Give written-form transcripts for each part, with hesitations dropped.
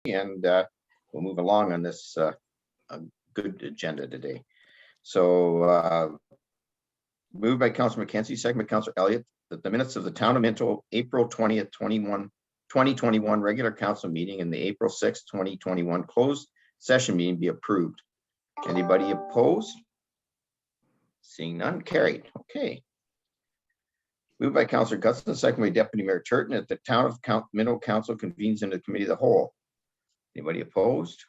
and we'll move along on this good agenda today. So moved by Councilor McKenzie, second by Councilor Elliott, that the minutes of the Town of Minto April 20th, 2021 regular council meeting and the April 6th, 2021 closed session meeting be approved. Anybody opposed? Seeing none, carried. Okay. Moved by Councilor Guston, second by Deputy Mayor Turton, that the Town of Minto Council convenes into the committee of the whole. Anybody opposed?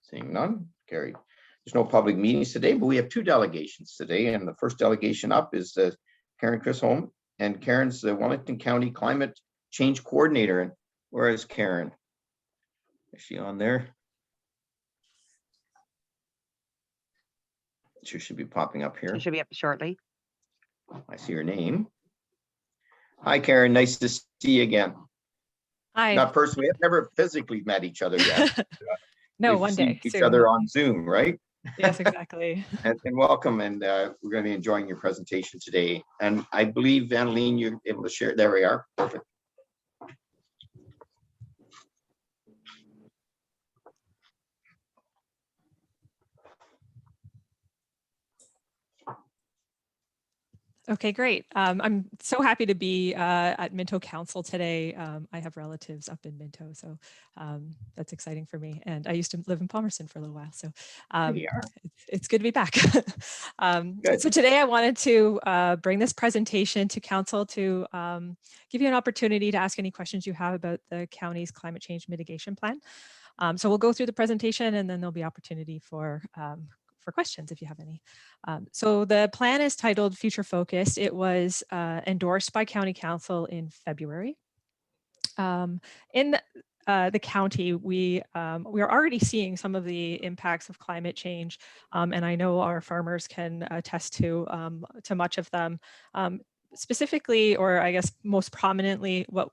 Seeing none, carried. There's no public meetings today, but we have two delegations today. And the first delegation up is Karen Chisholm, and Karen's the Wellington County Climate Change Coordinator. And where is Karen? Is she on there? She should be popping up here. She should be up shortly. I see her name. Hi, Karen. Nice to see you again. Hi. Not personally. I've never physically met each other yet. No, We've one seen day. each soon. other on Zoom, right? Yes, exactly. and welcome. And we're going to be enjoying your presentation today. And I believe, Annalene, you're able to share. There we are. Perfect. Okay, great. I'm so happy to be at Minto Council today. I have relatives up in Minto, so that's exciting for me. And I used to live in Palmerston for a little while, so it's good to be back. So today I wanted to bring this presentation to Council to give you an opportunity to ask any questions you have about the county's climate change mitigation plan. So we'll go through the presentation and then there'll be opportunity for questions if you have any. So the plan is titled Future Focused. It was endorsed by County Council in February. In the county, we are already seeing some of the impacts of climate change, and I know our farmers can attest to much of them. Specifically, or I guess most prominently, what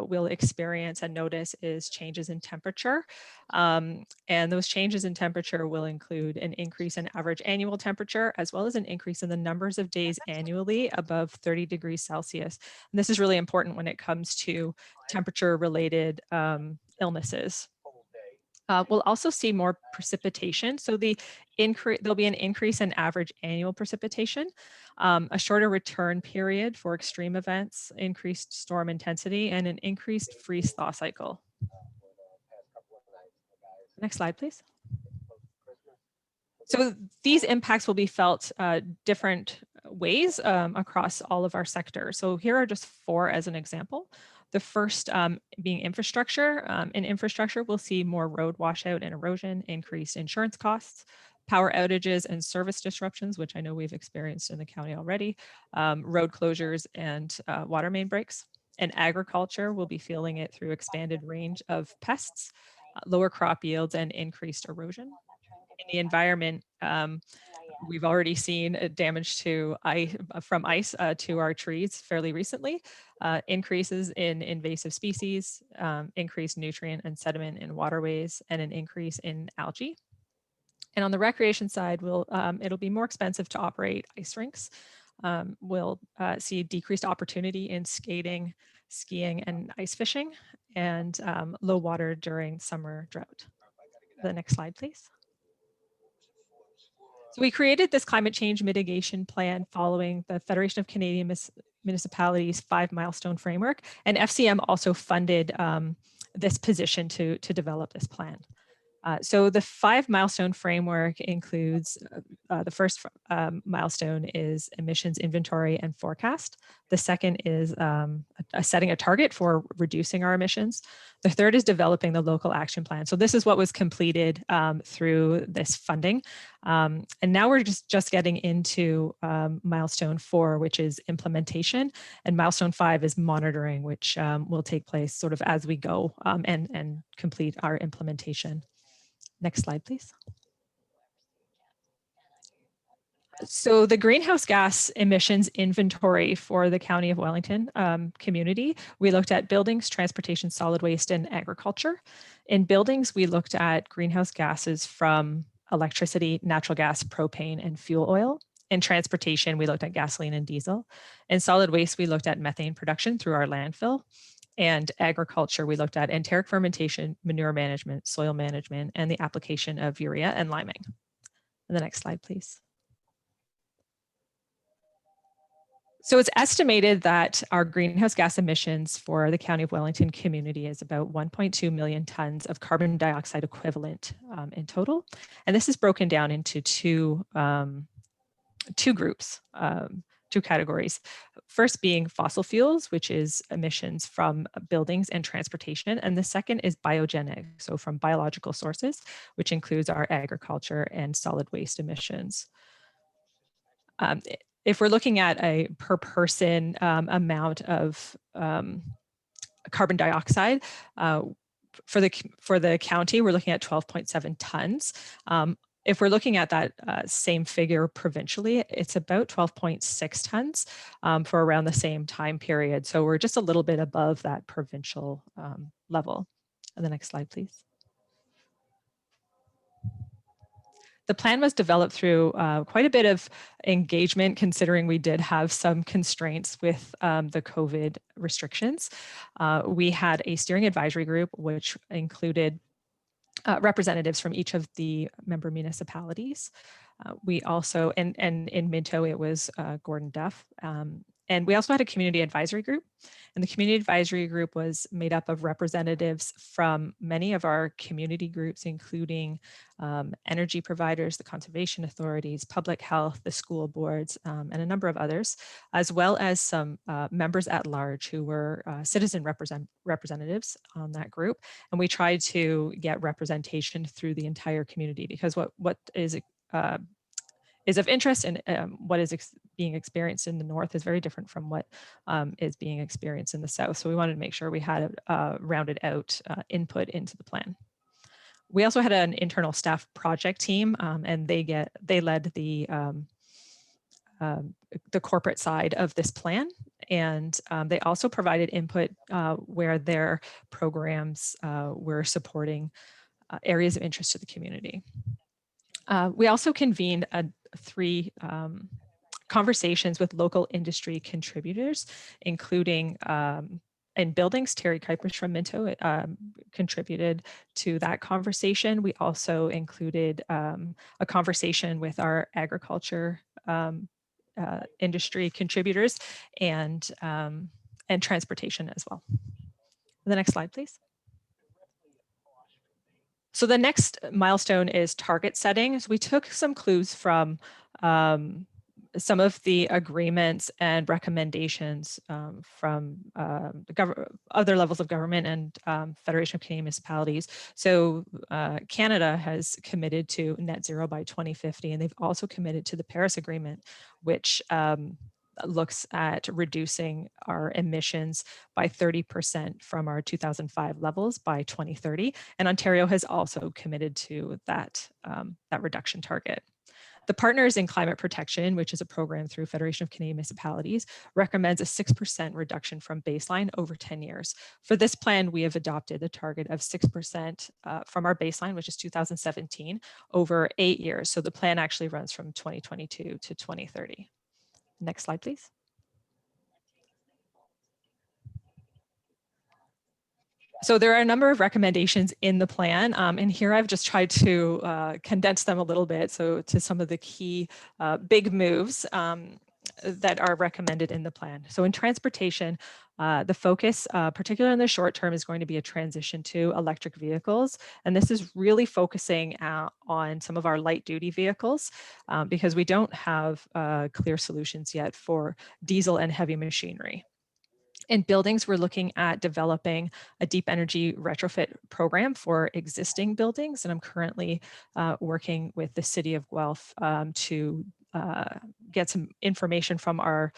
we'll experience and notice is changes in temperature. And those changes in temperature will include an increase in average annual temperature, as well as an increase in the numbers of days annually above 30 degrees Celsius. And this is really important when it comes to temperature-related illnesses. We'll also see more precipitation. So there'll be an increase in average annual precipitation, a shorter return period for extreme events, increased storm intensity, and an increased freeze-thaw cycle. Next slide, please. So these impacts will be felt different ways across all of our sectors. So here are just four as an example. The first being infrastructure. In infrastructure, we'll see more road washout and erosion, increased insurance costs, power outages and service disruptions, which I know we've experienced in the county already, road closures and water main breaks. And agriculture will be feeling it through expanded range of pests, lower crop yields, and increased erosion. In the environment, we've already seen damage from ice to our trees fairly recently, increases in invasive species, increased nutrient and sediment in waterways, and an increase in algae. And on the recreation side, it'll be more expensive to operate ice rinks. We'll see decreased opportunity in skating, skiing, and ice fishing, and low water during summer drought. The next slide, please. So we created this climate change mitigation plan following the Federation of Canadian Municipalities 5 milestone framework, and FCM also funded this position to develop this plan. So the 5 milestone framework includes the first milestone is emissions inventory and forecast. The second is setting a target for reducing our emissions. The third is developing the local action plan. So this is what was completed through this funding. And now we're just getting into milestone 4, which is implementation. And milestone 5 is monitoring, which will take place sort of as we go and complete our implementation. Next slide, please. So the greenhouse gas emissions inventory for the County of Wellington community, we looked at buildings, transportation, solid waste, and agriculture. In buildings, we looked at greenhouse gases from electricity, natural gas, propane, and fuel oil. In transportation, we looked at gasoline and diesel. In solid waste, we looked at methane production through our landfill. And agriculture, we looked at enteric fermentation, manure management, soil management, and the application of urea and liming. And the next slide, please. So it's estimated that our greenhouse gas emissions for the County of Wellington community is about 1.2 million tons of carbon dioxide equivalent in total. And this is broken down into two groups, two categories. First being fossil fuels, which is emissions from buildings and transportation. And the second is biogenic, so from biological sources, which includes our agriculture and solid waste emissions. If we're looking at a per person amount of carbon dioxide, for the county, we're looking at 12.7 tons. If we're looking at that same figure provincially, it's about 12.6 tons for around the same time period. So we're just a little bit above that provincial level. And the next slide, please. The plan was developed through quite a bit of engagement, considering we did have some constraints with the COVID restrictions. We had a steering advisory group, which included representatives from each of the member municipalities. We also, and in Minto, it was Gordon Duff. And we also had a community advisory group. And the community advisory group was made up of representatives from many of our community groups, including energy providers, the conservation authorities, public health, the school boards, and a number of others, as well as some members at large who were citizen representatives on that group. And we tried to get representation through the entire community, because what is of interest and what is being experienced in the north is very different from what is being experienced in the south. So we wanted to make sure we had a rounded out input into the plan. We also had an internal staff project team, and they led the corporate side of this plan. And they also provided input where their programs were supporting areas of interest to the community. We also convened three conversations with local industry contributors, including in buildings. Terry Kuipers from Minto contributed to that conversation. We also included a conversation with our agriculture industry contributors and transportation as well. The next slide, please. So the next milestone is target setting. So we took some clues from some of the agreements and recommendations from other levels of government and Federation of Canadian Municipalities. So Canada has committed to net zero by 2050, and they've also committed to the Paris Agreement, which looks at reducing our emissions by 30% from our 2005 levels by 2030. And Ontario has also committed to that reduction target. The Partners in Climate Protection, which is a program through Federation of Canadian Municipalities, recommends a 6% reduction from baseline over 10 years. For this plan, we have adopted a target of 6% from our baseline, which is 2017, over 8 years. So the plan actually runs from 2022 to 2030. Next slide, please. So there are a number of recommendations in the plan, and here I've just tried to condense them a little bit, so to some of the key big moves that are recommended in the plan. So in transportation, the focus, particularly in the short term, is going to be a transition to electric vehicles. And this is really focusing on some of our light duty vehicles because we don't have clear solutions yet for diesel and heavy machinery. In buildings, we're looking at developing a deep energy retrofit program for existing buildings. And I'm currently working with the City of Guelph to get some information from our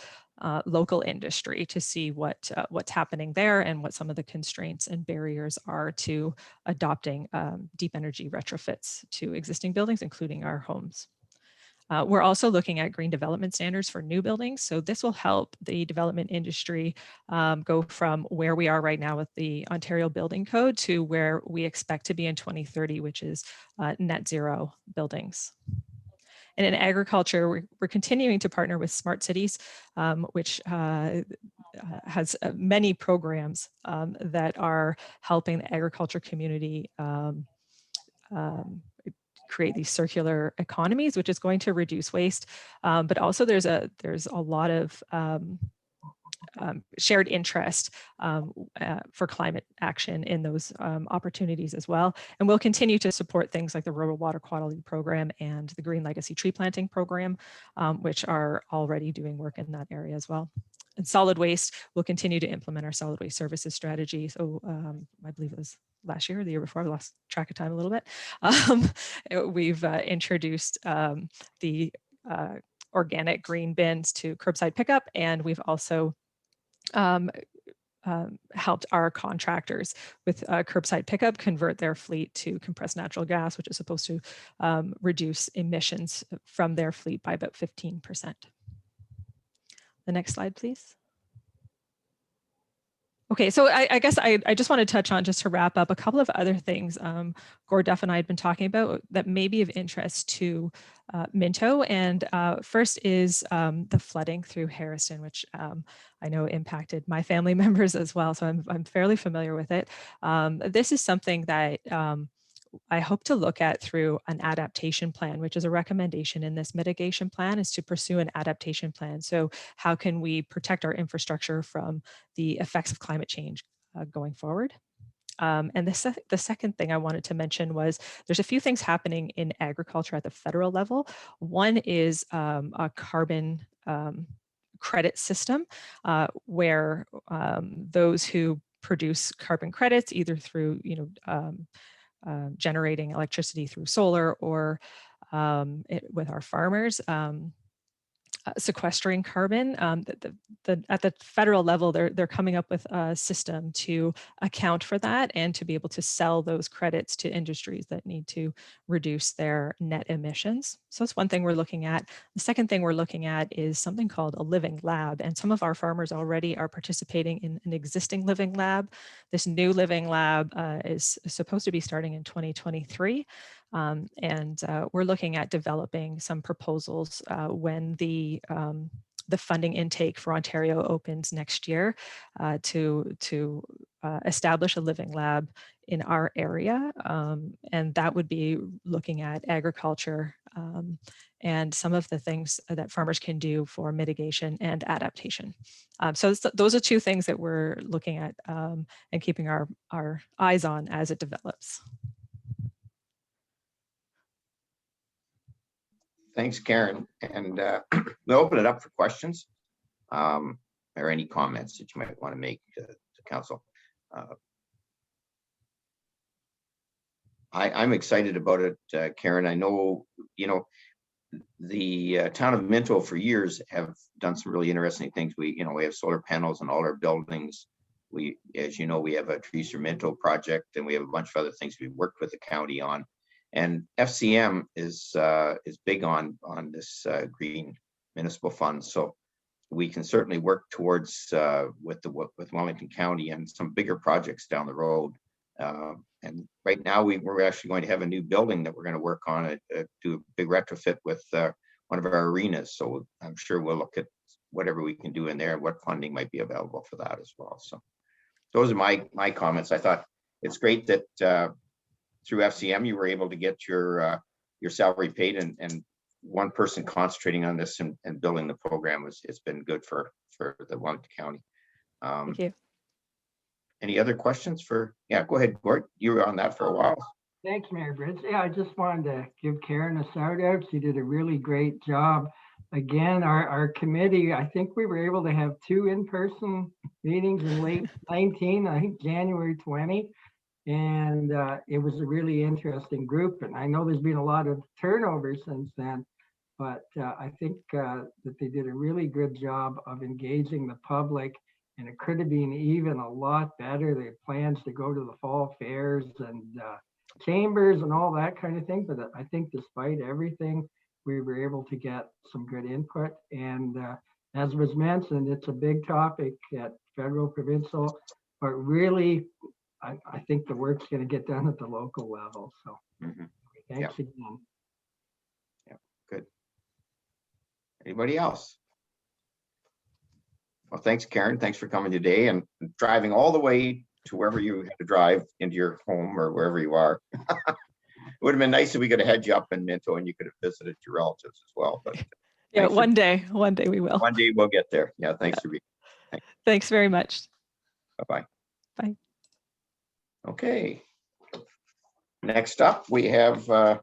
local industry to see what's happening there and what some of the constraints and barriers are to adopting deep energy retrofits to existing buildings, including our homes. We're also looking at green development standards for new buildings. So this will help the development industry go from where we are right now with the Ontario Building Code to where we expect to be in 2030, which is net zero buildings. And in agriculture, we're continuing to partner with Smart Cities, which has many programs that are helping the agriculture community create these circular economies, which is going to reduce waste. But also there's a lot of shared interest for climate action in those opportunities as well. And we'll continue to support things like the Rural Water Quality Program and the Green Legacy Tree Planting Program, which are already doing work in that area as well. And solid waste, we'll continue to implement our solid waste services strategy. So I believe it was last year or the year before, I lost track of time a little bit. We've introduced the organic green bins to curbside pickup, and we've also helped our contractors with curbside pickup convert their fleet to compressed natural gas, which is supposed to reduce emissions from their fleet by about 15%. The next slide, please. Okay, so I guess I just want to touch on, just to wrap up, a couple of other things Gord Duff and I had been talking about that may be of interest to Minto. And first is the flooding through Harrison, which I know impacted my family members as well. So I'm fairly familiar with it. This is something that I hope to look at through an adaptation plan, which is a recommendation in this mitigation plan, is to pursue an adaptation plan. So how can we protect our infrastructure from the effects of climate change going forward? And the second thing I wanted to mention was there's a few things happening in agriculture at the federal level. One is a carbon credit system where those who produce carbon credits, either through generating electricity through solar or with our farmers, sequestering carbon. At the federal level, they're coming up with a system to account for that and to be able to sell those credits to industries that need to reduce their net emissions. So that's one thing we're looking at. The second thing we're looking at is something called a living lab. And some of our farmers already are participating in an existing living lab. This new living lab is supposed to be starting in 2023. And we're looking at developing some proposals when the funding intake for Ontario opens next year to establish a living lab in our area. And that would be looking at agriculture and some of the things that farmers can do for mitigation and adaptation. So those are two things that we're looking at and keeping our eyes on as it develops. Thanks, Karen. And we'll open it up for questions or any comments that you might want to make to council. I'm excited about it, Karen. I know, the town of Minto for years have done some really interesting things. We have solar panels on all our buildings. We, as you know, we have a Trees for Minto project, and we have a bunch of other things we worked with the county on. And FCM is big on this green municipal fund, so we can certainly work towards with Wellington County and some bigger projects down the road. And right now we're actually going to have a new building that we're going to work on, do a big retrofit with one of our arenas. So I'm sure we'll look at whatever we can do in there and what funding might be available for that as well. So those are my comments. I thought it's great that through FCM, you were able to get your salary paid, and one person concentrating on this and building the program it's been good for the Wellington County. Thank you. Any other questions for? Yeah, go ahead, Gord. You were on that for a while. Thanks, Mayor Bridge. Yeah, I just wanted to give Karen a shout out. She did a really great job. Again, our committee, I think we were able to have 2 in-person meetings in late 19, I think January 20. And it was a really interesting group. And I know there's been a lot of turnover since then, but I think that they did a really good job of engaging the public, and it could have been even a lot better. They had plans to go to the fall fairs and chambers and all that kind of thing. But I think despite everything, we were able to get some good input. And as was mentioned, it's a big topic at federal, provincial, but really, I think the work's going to get done at the local level. So thanks again. Yeah, good. Anybody else? Well, thanks, Karen. Thanks for coming today and driving all the way to wherever you had to drive into your home or wherever you are. It would have been nice if we could have had you up in Minto and you could have visited your relatives as well. But Yeah, thanks for- one day we will. one day we'll get there. Yeah, thanks for being. Thanks very much. Bye-bye. Bye. Okay. Next up, we have,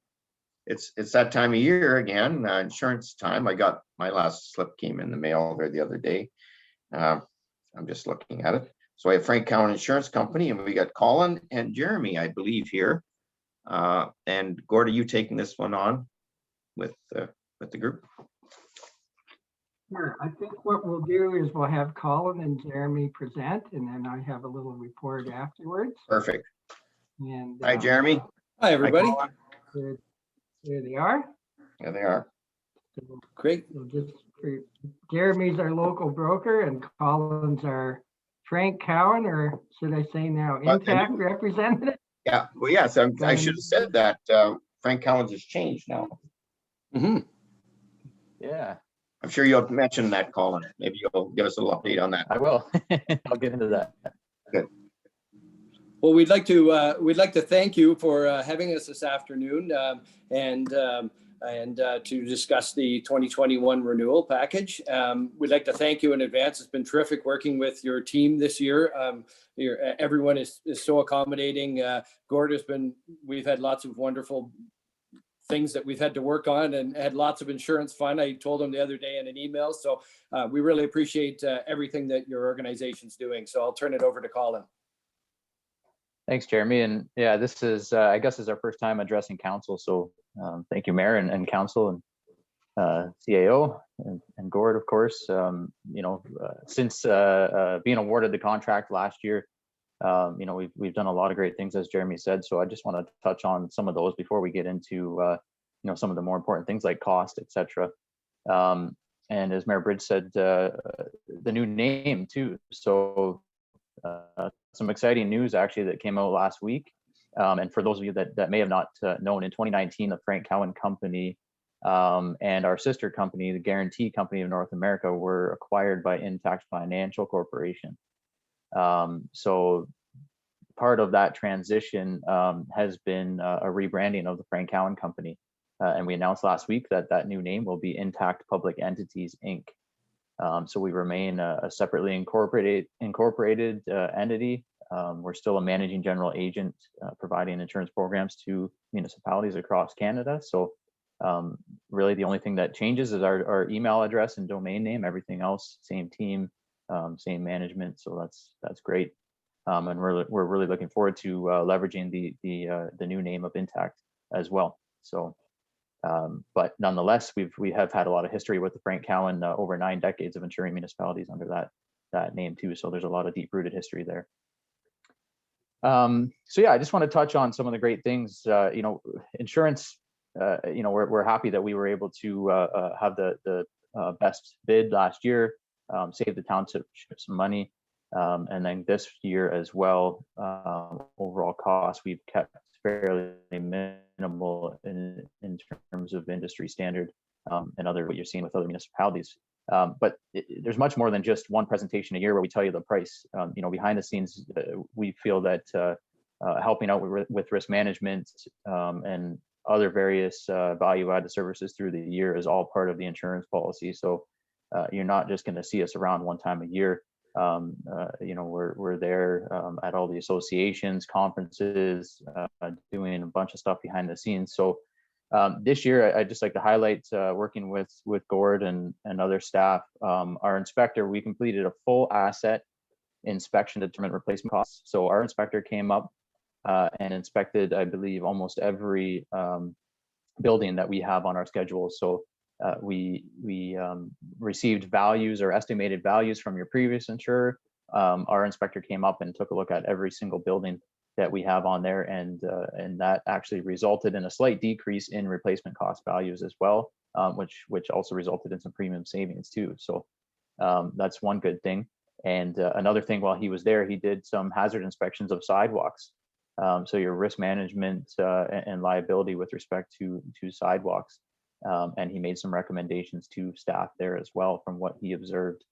it's that time of year again, insurance time. I got my last slip came in the mail there the other day. I'm just looking at it. So I have Frank Cowan Insurance Company, and we got Colin and Jeremy, I believe, here. And Gord, are you taking this one on with the group? Sure. I think what we'll do is we'll have Colin and Jeremy present, and then I have a little report afterwards. Perfect. And Hi, Jeremy. Hi, everybody. There they are. There they are. So Great. we'll Jeremy's our local broker, and Colin's our Frank Cowan, or should I say now Intact representative? Yeah. Well, yes, I should have said that. Frank Cowan's has changed now. Mm-hmm. Yeah, I'm sure you'll mention that, Colin. Maybe you'll give us a little update on that. I will. I'll get into that. Well, we'd like to thank you for having us this afternoon and to discuss the 2021 renewal package. We'd like to thank you in advance. It's been terrific working with your team this year. Everyone is so accommodating. Gord we've had lots of wonderful things that we've had to work on and had lots of insurance fun. I told him the other day in an email. So we really appreciate everything that your organization's doing. So I'll turn it over to Colin. Thanks, Jeremy. And yeah, this is, I guess, is our first time addressing council. So thank you, Mayor and council and CAO and Gord, of course. Since being awarded the contract last year, we've done a lot of great things, as Jeremy said. So I just want to touch on some of those before we get into some of the more important things like cost, etc. And as Mayor Bridge said, the new name too. So some exciting news actually that came out last week. And for those of you that may have not known, in 2019, the Frank Cowan Company and our sister company, the Guarantee Company of North America, were acquired by Intact Financial Corporation. So part of that transition has been a rebranding of the Frank Cowan Company. And we announced last week that new name will be Intact Public Entities, Inc. So we remain a separately incorporated entity. We're still a managing general agent providing insurance programs to municipalities across Canada. So really the only thing that changes is our email address and domain name. Everything else, same team, same management. So that's great. And we're really looking forward to leveraging the new name of Intact as well. So. But nonetheless, we have had a lot of history with the Frank Cowan, over 9 decades of insuring municipalities under that name too. So there's a lot of deep-rooted history there. So yeah, I just want to touch on some of the great things. Insurance. We're happy that we were able to have the best bid last year, save the township some money, and then this year as well. Overall costs we've kept fairly minimal in terms of industry standard and what you're seeing with other municipalities. But there's much more than just one presentation a year where we tell you the price. Behind the scenes, we feel that helping out with risk management and other various value-added services through the year is all part of the insurance policy. So you're not just going to see us around one time a year. We're there at all the associations, conferences, doing a bunch of stuff behind the scenes. So this year, I'd just like to highlight working with Gord and other staff. Our inspector, we completed a full asset inspection to determine replacement costs. So our inspector came up and inspected, I believe, almost every building that we have on our schedule. So we received values or estimated values from your previous insurer. Our inspector came up and took a look at every single building that we have on there, and that actually resulted in a slight decrease in replacement cost values as well, which also resulted in some premium savings too. So that's one good thing. And another thing, while he was there, he did some hazard inspections of sidewalks. So your risk management and liability with respect to sidewalks. And he made some recommendations to staff there as well from what he observed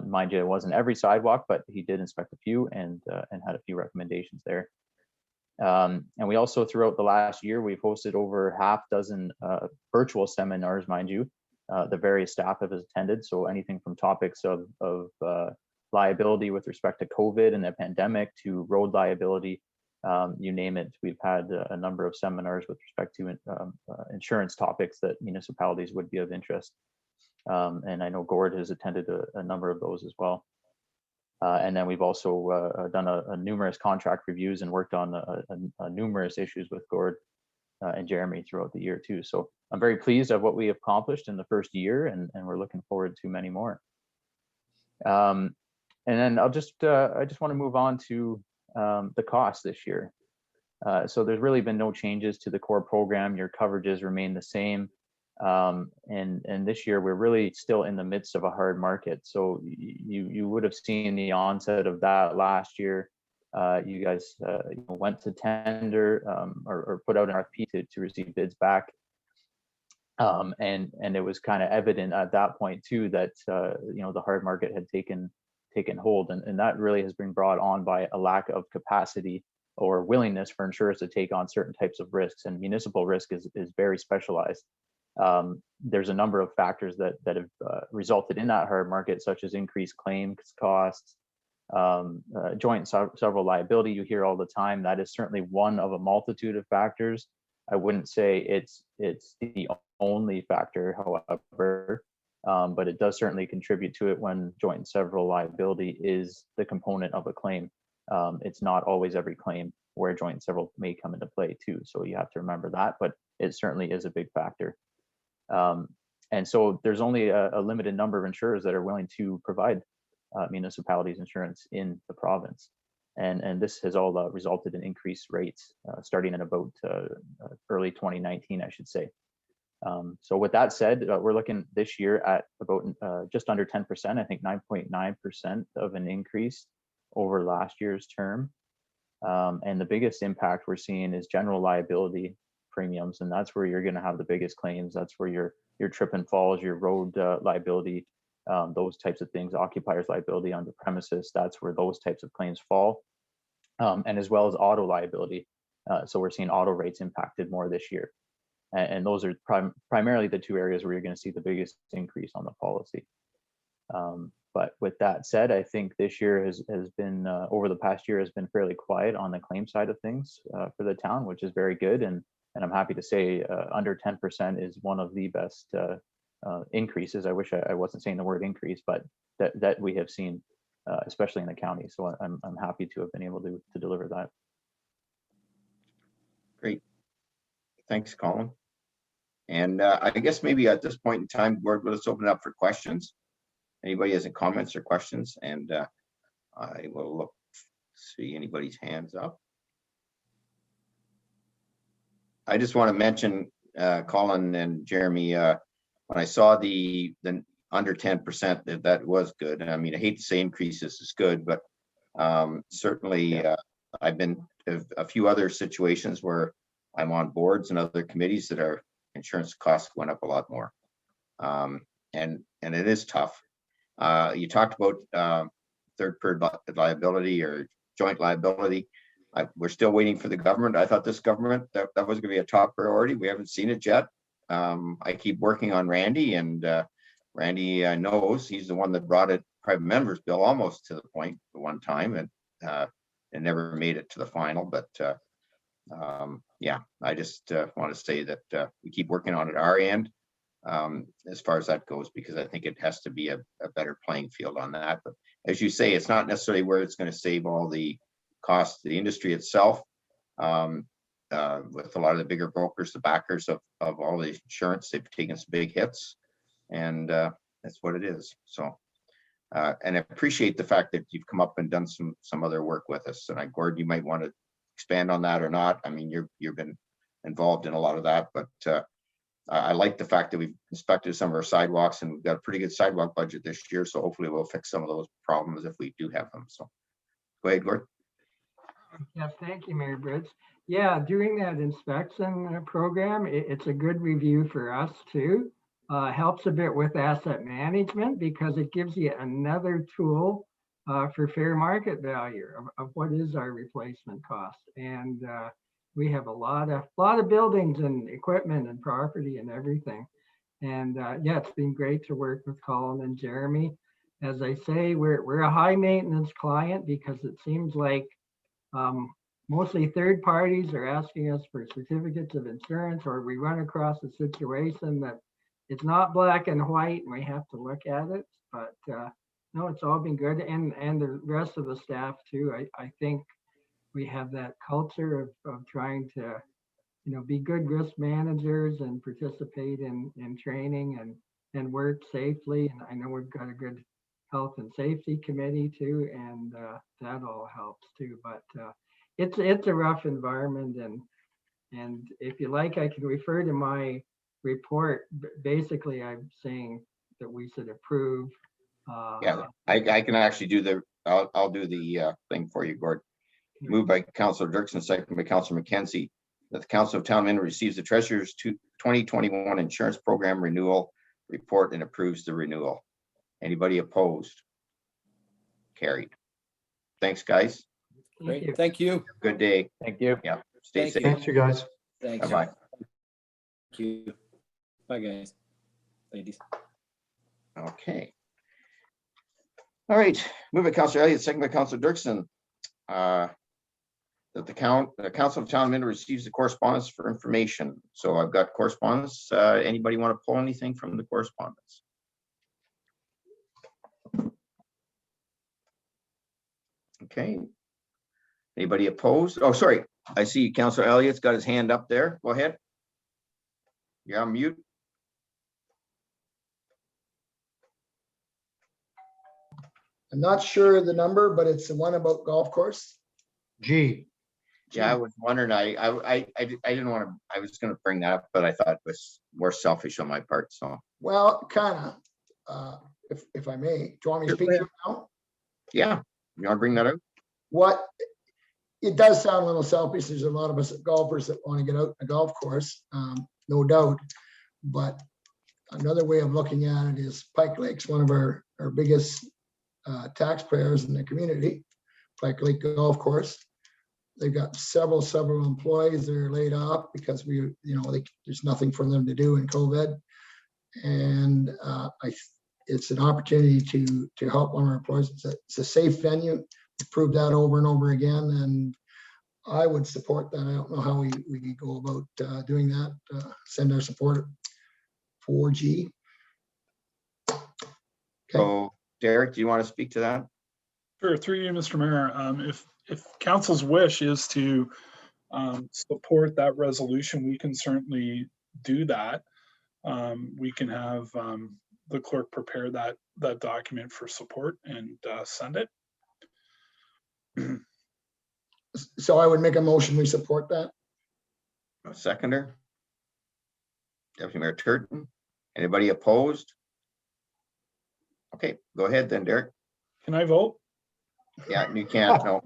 Mind you, it wasn't every sidewalk, but he did inspect a few and had a few recommendations there. And we also, throughout the last year, we've hosted over half dozen virtual seminars, mind you, the various staff have attended. So anything from topics of liability with respect to COVID and the pandemic to road liability, you name it. We've had a number of seminars with respect to insurance topics that municipalities would be of interest. And I know Gord has attended a number of those as well. And then we've also done a numerous contract reviews and worked on numerous issues with Gord and Jeremy throughout the year too. So I'm very pleased of what we have accomplished in the first year, and we're looking forward to many more. And then I just want to move on to the cost this year. So there's really been no changes to the core program. Your coverages remain the same. And this year we're really still in the midst of a hard market. So you would have seen the onset of that last year. You guys went to tender or put out an RFP to receive bids back. And it was kind of evident at that point too that the hard market had taken hold, and that really has been brought on by a lack of capacity or willingness for insurers to take on certain types of risks. And municipal risk is very specialized. There's a number of factors that have resulted in that hard market, such as increased claims costs, joint several liability. You hear all the time. That is certainly one of a multitude of factors. I wouldn't say it's the only factor, however, but it does certainly contribute to it when joint and several liability is the component of a claim. It's not always every claim where joint and several may come into play too. So you have to remember that, but it certainly is a big factor. And so there's only a limited number of insurers that are willing to provide municipalities insurance in the province. And this has all resulted in increased rates starting in about early 2019, I should say. So with that said, we're looking this year at about just under 10%, I think 9.9% of an increase over last year's term. And the biggest impact we're seeing is general liability premiums, and that's where you're going to have the biggest claims. That's where your trip and falls, your road liability, those types of things, occupiers liability on the premises, that's where those types of claims fall, and as well as auto liability. So we're seeing auto rates impacted more this year, and those are primarily the two areas where you're going to see the biggest increase on the policy. But with that said, I think this year has been over the past year has been fairly quiet on the claim side of things for the town, which is very good. And I'm happy to say under 10% is one of the best increases. I wish I wasn't saying the word increase, but that we have seen, especially in the county. So I'm happy to have been able to deliver that. Great. Thanks, Colin. And I guess maybe at this point in time, let's open it up for questions. Anybody has any comments or questions? And I will look, see anybody's hands up. I just want to mention, Colin and Jeremy, when I saw the under 10%, that was good. I mean, I hate to say increases is good, but certainly I've been a few other situations where I'm on boards and other committees that our insurance costs went up a lot more. And it is tough. You talked about third-party liability or joint liability. We're still waiting for the government. I thought this government, that was going to be a top priority. We haven't seen it yet. I keep working on Randy, and Randy knows he's the one that brought it private members bill almost to the point at one time, and it never made it to the final. But yeah, I just want to say that we keep working on it our end as far as that goes, because I think it has to be a better playing field on that. But as you say, it's not necessarily where it's going to save all the costs to the industry itself. With a lot of the bigger brokers, the backers of all the insurance, they've taken some big hits, and that's what it is. So, and I appreciate the fact that you've come up and done some other work with us. And Gordon, you might want to expand on that or not. I mean, you've been involved in a lot of that, but I like the fact that we've inspected some of our sidewalks, and we've got a pretty good sidewalk budget this year. So hopefully we'll fix some of those problems if we do have them. So go ahead, Gordon. Yeah, thank you, Mayor Bridge. Yeah, doing that inspection program, it's a good review for us too. helps a bit with asset management because it gives you another tool for fair market value of what is our replacement cost. And we have a lot of buildings and equipment and property and everything. And yeah, it's been great to work with Colin and Jeremy. As I say, we're a high maintenance client because it seems like mostly third parties are asking us for certificates of insurance, or we run across a situation that it's not black and white and we have to look at it. But no, it's all been good. And the rest of the staff too. I think we have that culture of trying to, be good risk managers and participate in training and work safely. And I know we've got a good health and safety committee too, and that all helps too. But it's a rough environment, and if you like, I can refer to my report. Basically, I'm saying that we should approve. Yeah, I can actually do I'll do the thing for you, Gord. Moved by Councillor Dirksen, second by Councillor McKenzie, that the Council of Town Minto receives the Treasurer's 2021 Insurance Program Renewal Report and approves the renewal. Anybody opposed? Carried. Thanks, guys. Great, thank you. Good day. Thank you. Yeah, stay Thank safe. you. Thanks, you guys. Thanks. Bye-bye. Thank you. Bye, guys, ladies. Okay. All right, moved by Councillor Elliott, second by Councillor Dirksen. That the Council of Town Minto receives the correspondence for information. So I've got correspondence. Anybody want to pull anything from the correspondence? Okay. Anybody opposed? Oh, sorry. I see Councillor Elliott's got his hand up there. Go ahead. You're on mute. I'm not sure of the number, but it's the one about golf course. G. Yeah, I was wondering. I didn't want to. I was going to bring that up, but I thought it was more selfish on my part. So Well, kind of, if I may, do you want me to speak to it now? yeah, you want to bring that up? What, it does sound a little selfish. There's a lot of us golfers that want to get out a golf course, no doubt. But another way of looking at it is Pike Lake's one of our biggest taxpayers in the community, Pike Lake Golf Course. They've got several employees that are laid off because there's nothing for them to do in COVID. And it's an opportunity to help one of our employees. It's a safe venue. We've proved that over and over again. And I would support that. I don't know how we go about doing that. Send our support 4G. Okay. So Derek, do you want to speak to that? Sure, through you, Mr. Mayor. If council's wish is to support that resolution, we can certainly do that. We can have the clerk prepare that document for support and send it. So I would make a motion, we support that. A seconder? Deputy Mayor Turton? Anybody opposed? Okay, go ahead then, Derek. Can I vote? Yeah, you can't, no.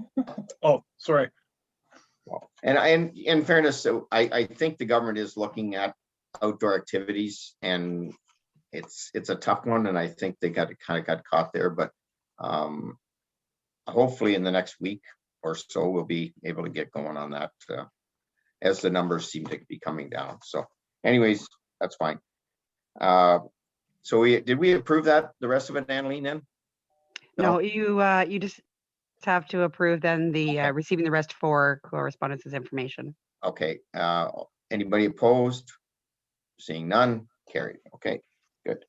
Oh, sorry. And in fairness, so I think the government is looking at outdoor activities, and it's a tough one, and I think they kind of got caught there, but hopefully in the next week or so, we'll be able to get going on that as the numbers seem to be coming down. So anyways, that's fine. So did we approve that, the rest of it, Annalene, then? No, you just have to approve then the Okay. receiving the rest for correspondence's information. Okay, anybody opposed? Seeing none, carried. Okay, good.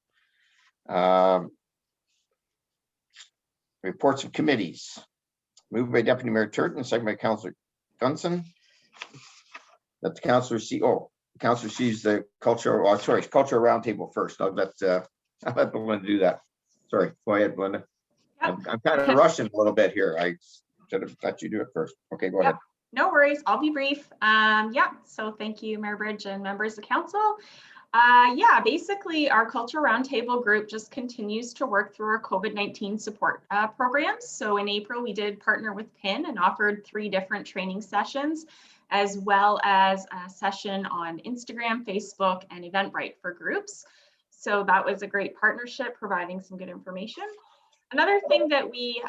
Reports of committees. Moved by Deputy Mayor Turton, second by Councillor Gunson. That the councillor councillor sees the culture roundtable first. I'll let Belinda do that. Sorry, go ahead, Belinda. Yep. I'm kind of rushing a little bit here. I should have let you do it first. Okay, go ahead. No worries, I'll be brief. So thank you, Mayor Bridge and members of council. Basically our Culture Roundtable group just continues to work through our COVID-19 support programs. So in April, we did partner with PIN and offered 3 different training sessions, as well as a session on Instagram, Facebook, and Eventbrite for groups. So that was a great partnership, providing some good information. Another thing that we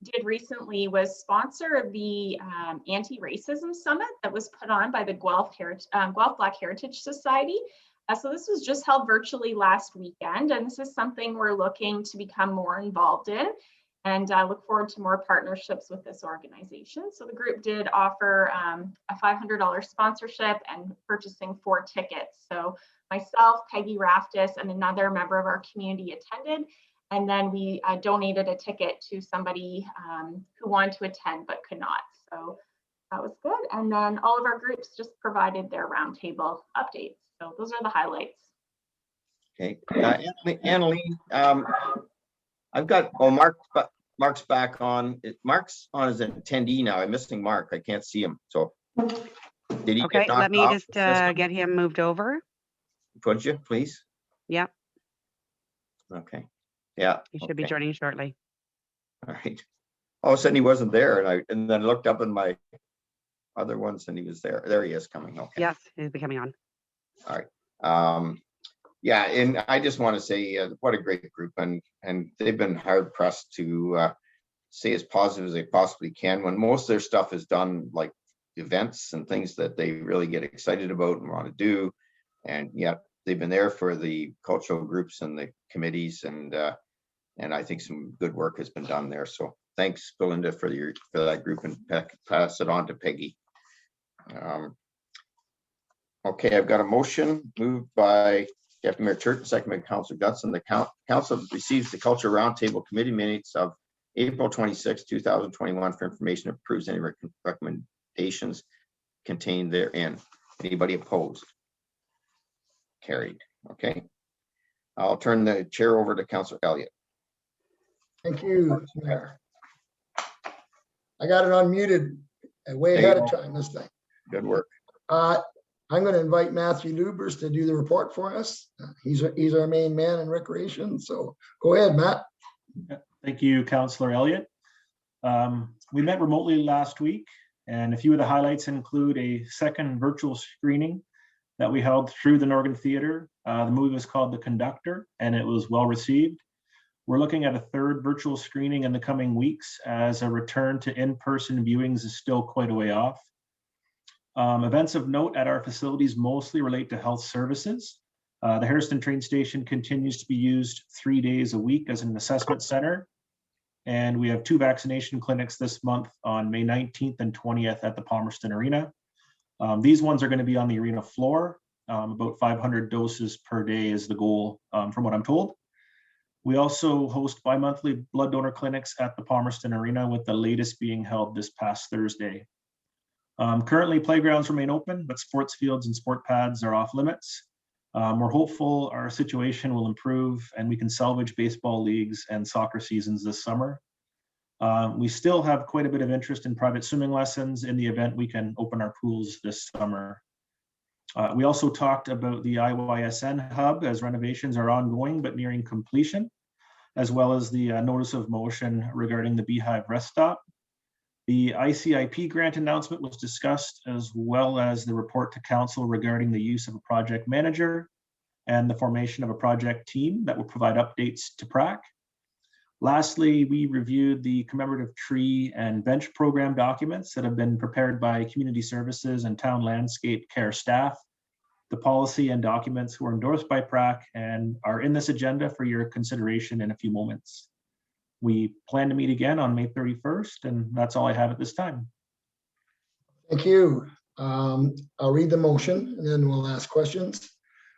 did recently was sponsor the Anti-Racism Summit that was put on by the Guelph Black Heritage Society. So this was just held virtually last weekend, and this is something we're looking to become more involved in, and look forward to more partnerships with this organization. So the group did offer a $500 sponsorship and purchasing 4 tickets. So myself, Peggy Raftis, and another member of our community attended. And then we donated a ticket to somebody who wanted to attend but could not. So that was good. And then all of our groups just provided their roundtable updates. So those are the highlights. Okay, Annalee, I've got, Mark's back on. Mark's on as an attendee now. I'm missing Mark. I can't see him. So did he Okay, get knocked let me off just the system? get him moved over. Could you, please? Yep, Okay. Yeah. he should be okay. joining shortly. All right. All of a sudden he wasn't there, and then I looked up in my other ones and he was there. There he is coming. Okay. Yes, he'll be coming on. All right. Yeah, and I just want to say what a great group, and they've been hard pressed to stay as positive as they possibly can when most of their stuff is done, like events and things that they really get excited about and want to do, and yet they've been there for the cultural groups and the committees, and I think some good work has been done there. So thanks, Belinda, for that group, and pass it on to Peggy. Okay, I've got a motion moved by Deputy Mayor Church, second by Councillor Gutson. The council receives the Culture Roundtable Committee minutes of April 26, 2021 for information, approves any recommendations contained therein. Anybody opposed? Carried. Okay. I'll turn the chair over to Councillor Elliott. Thank you, Mayor. I got it unmuted way There you ahead of go. time this thing. Good work. I'm going to invite Matthew Lubers to do the report for us. He's our main man in recreation. So go ahead, Matt. Thank you, Councillor Elliott. We met remotely last week, and a few of the highlights include a second virtual screening that we held through the Norgan Theatre. The movie was called The Conductor, and it was well received. We're looking at a third virtual screening in the coming weeks, as a return to in-person viewings is still quite a way off. Events of note at our facilities mostly relate to health services. The Harrison train station continues to be used 3 days a week as an assessment center. And we have 2 vaccination clinics this month on May 19th and 20th at the Palmerston Arena. These ones are going to be on the arena floor. About 500 doses per day is the goal, from what I'm told. We also host bi-monthly blood donor clinics at the Palmerston Arena, with the latest being held this past Thursday. Currently, playgrounds remain open, but sports fields and sport pads are off limits. We're hopeful our situation will improve and we can salvage baseball leagues and soccer seasons this summer. We still have quite a bit of interest in private swimming lessons in the event we can open our pools this summer. We also talked about the IYSN hub, as renovations are ongoing but nearing completion, as well as the notice of motion regarding the Beehive Rest Stop. The ICIP grant announcement was discussed, as well as the report to council regarding the use of a project manager and the formation of a project team that will provide updates to PRAC. Lastly, we reviewed the commemorative tree and bench program documents that have been prepared by community services and town landscape care staff. The policy and documents were endorsed by PRAC and are in this agenda for your consideration in a few moments. We plan to meet again on May 31st, and that's all I have at this time. Thank you. I'll read the motion and then we'll ask questions.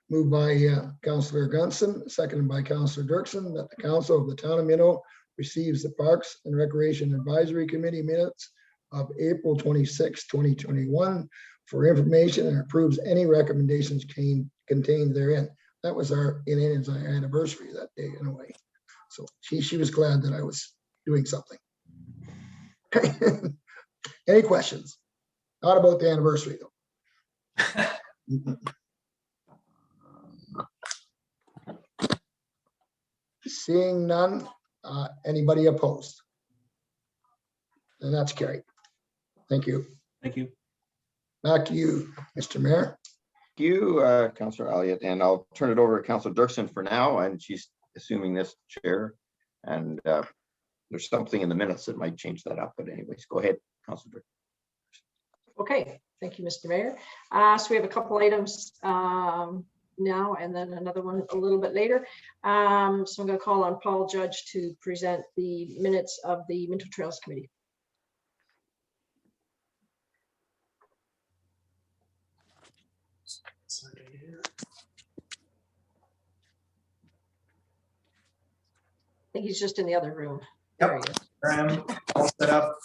Moved by Councillor Gunson, seconded by Councillor Dirksen, that the Council of the Town of Minto receives the Parks and Recreation Advisory Committee minutes of April 26, 2021 for information, and approves any recommendations contained therein. That was our anniversary that day in a way. So she was glad that I was doing something. Okay. Any questions? Not about the anniversary though. Seeing none, anybody opposed? And that's carried. Thank you. Thank you. Back to you, Mr. Mayor. you, Councillor Elliott, and I'll turn it over to Councillor Dirksen for now, and she's assuming this chair. And there's something in the minutes that might change that up, but anyways, go ahead, Councillor Dirksen. Okay, thank you, Mr. Mayor. So we have a couple items now and then another one a little bit later. So I'm going to call on Paul Judge to present the minutes of the Minto Trails Committee. I think he's just in the other room. There he is. All set up.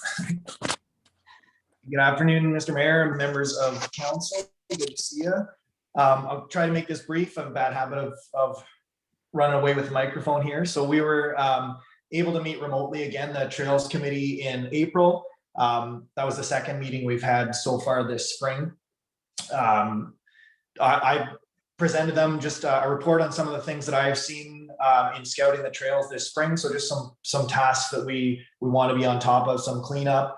Good afternoon, Mr. Mayor and members of council. Good to see you. I'll try to make this brief. I have a bad habit of running away with the microphone here. So we were able to meet remotely again, the Trails Committee in April. That was the second meeting we've had so far this spring. I presented them just a report on some of the things that I've seen in scouting the trails this spring. So just some tasks that we want to be on top of, some cleanup.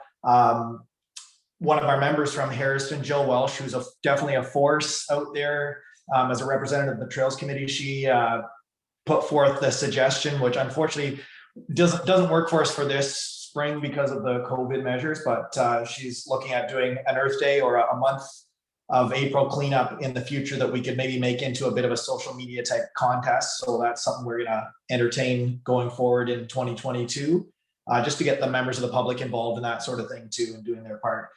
One of our members from Harrison, Jill Welsh, who's definitely a force out there as a representative of the Trails Committee, she put forth the suggestion, which unfortunately doesn't work for us for this spring because of the COVID measures, but she's looking at doing an Earth Day or a month of April cleanup in the future that we could maybe make into a bit of a social media type contest. So that's something we're gonna entertain going forward in 2022, just to get the members of the public involved in that sort of thing too and doing their part.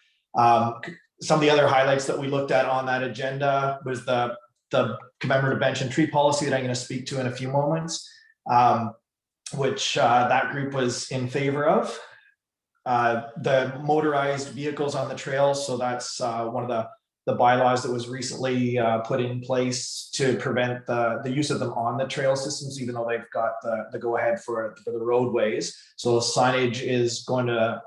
Some of the other highlights that we looked at on that agenda was the commemorative bench and tree policy that I'm going to speak to in a few moments, which that group was in favor of. The motorized vehicles on the trails, so that's one of the bylaws that was recently put in place to prevent the use of them on the trail systems, even though they've got the go-ahead for the roadways. So signage is going to,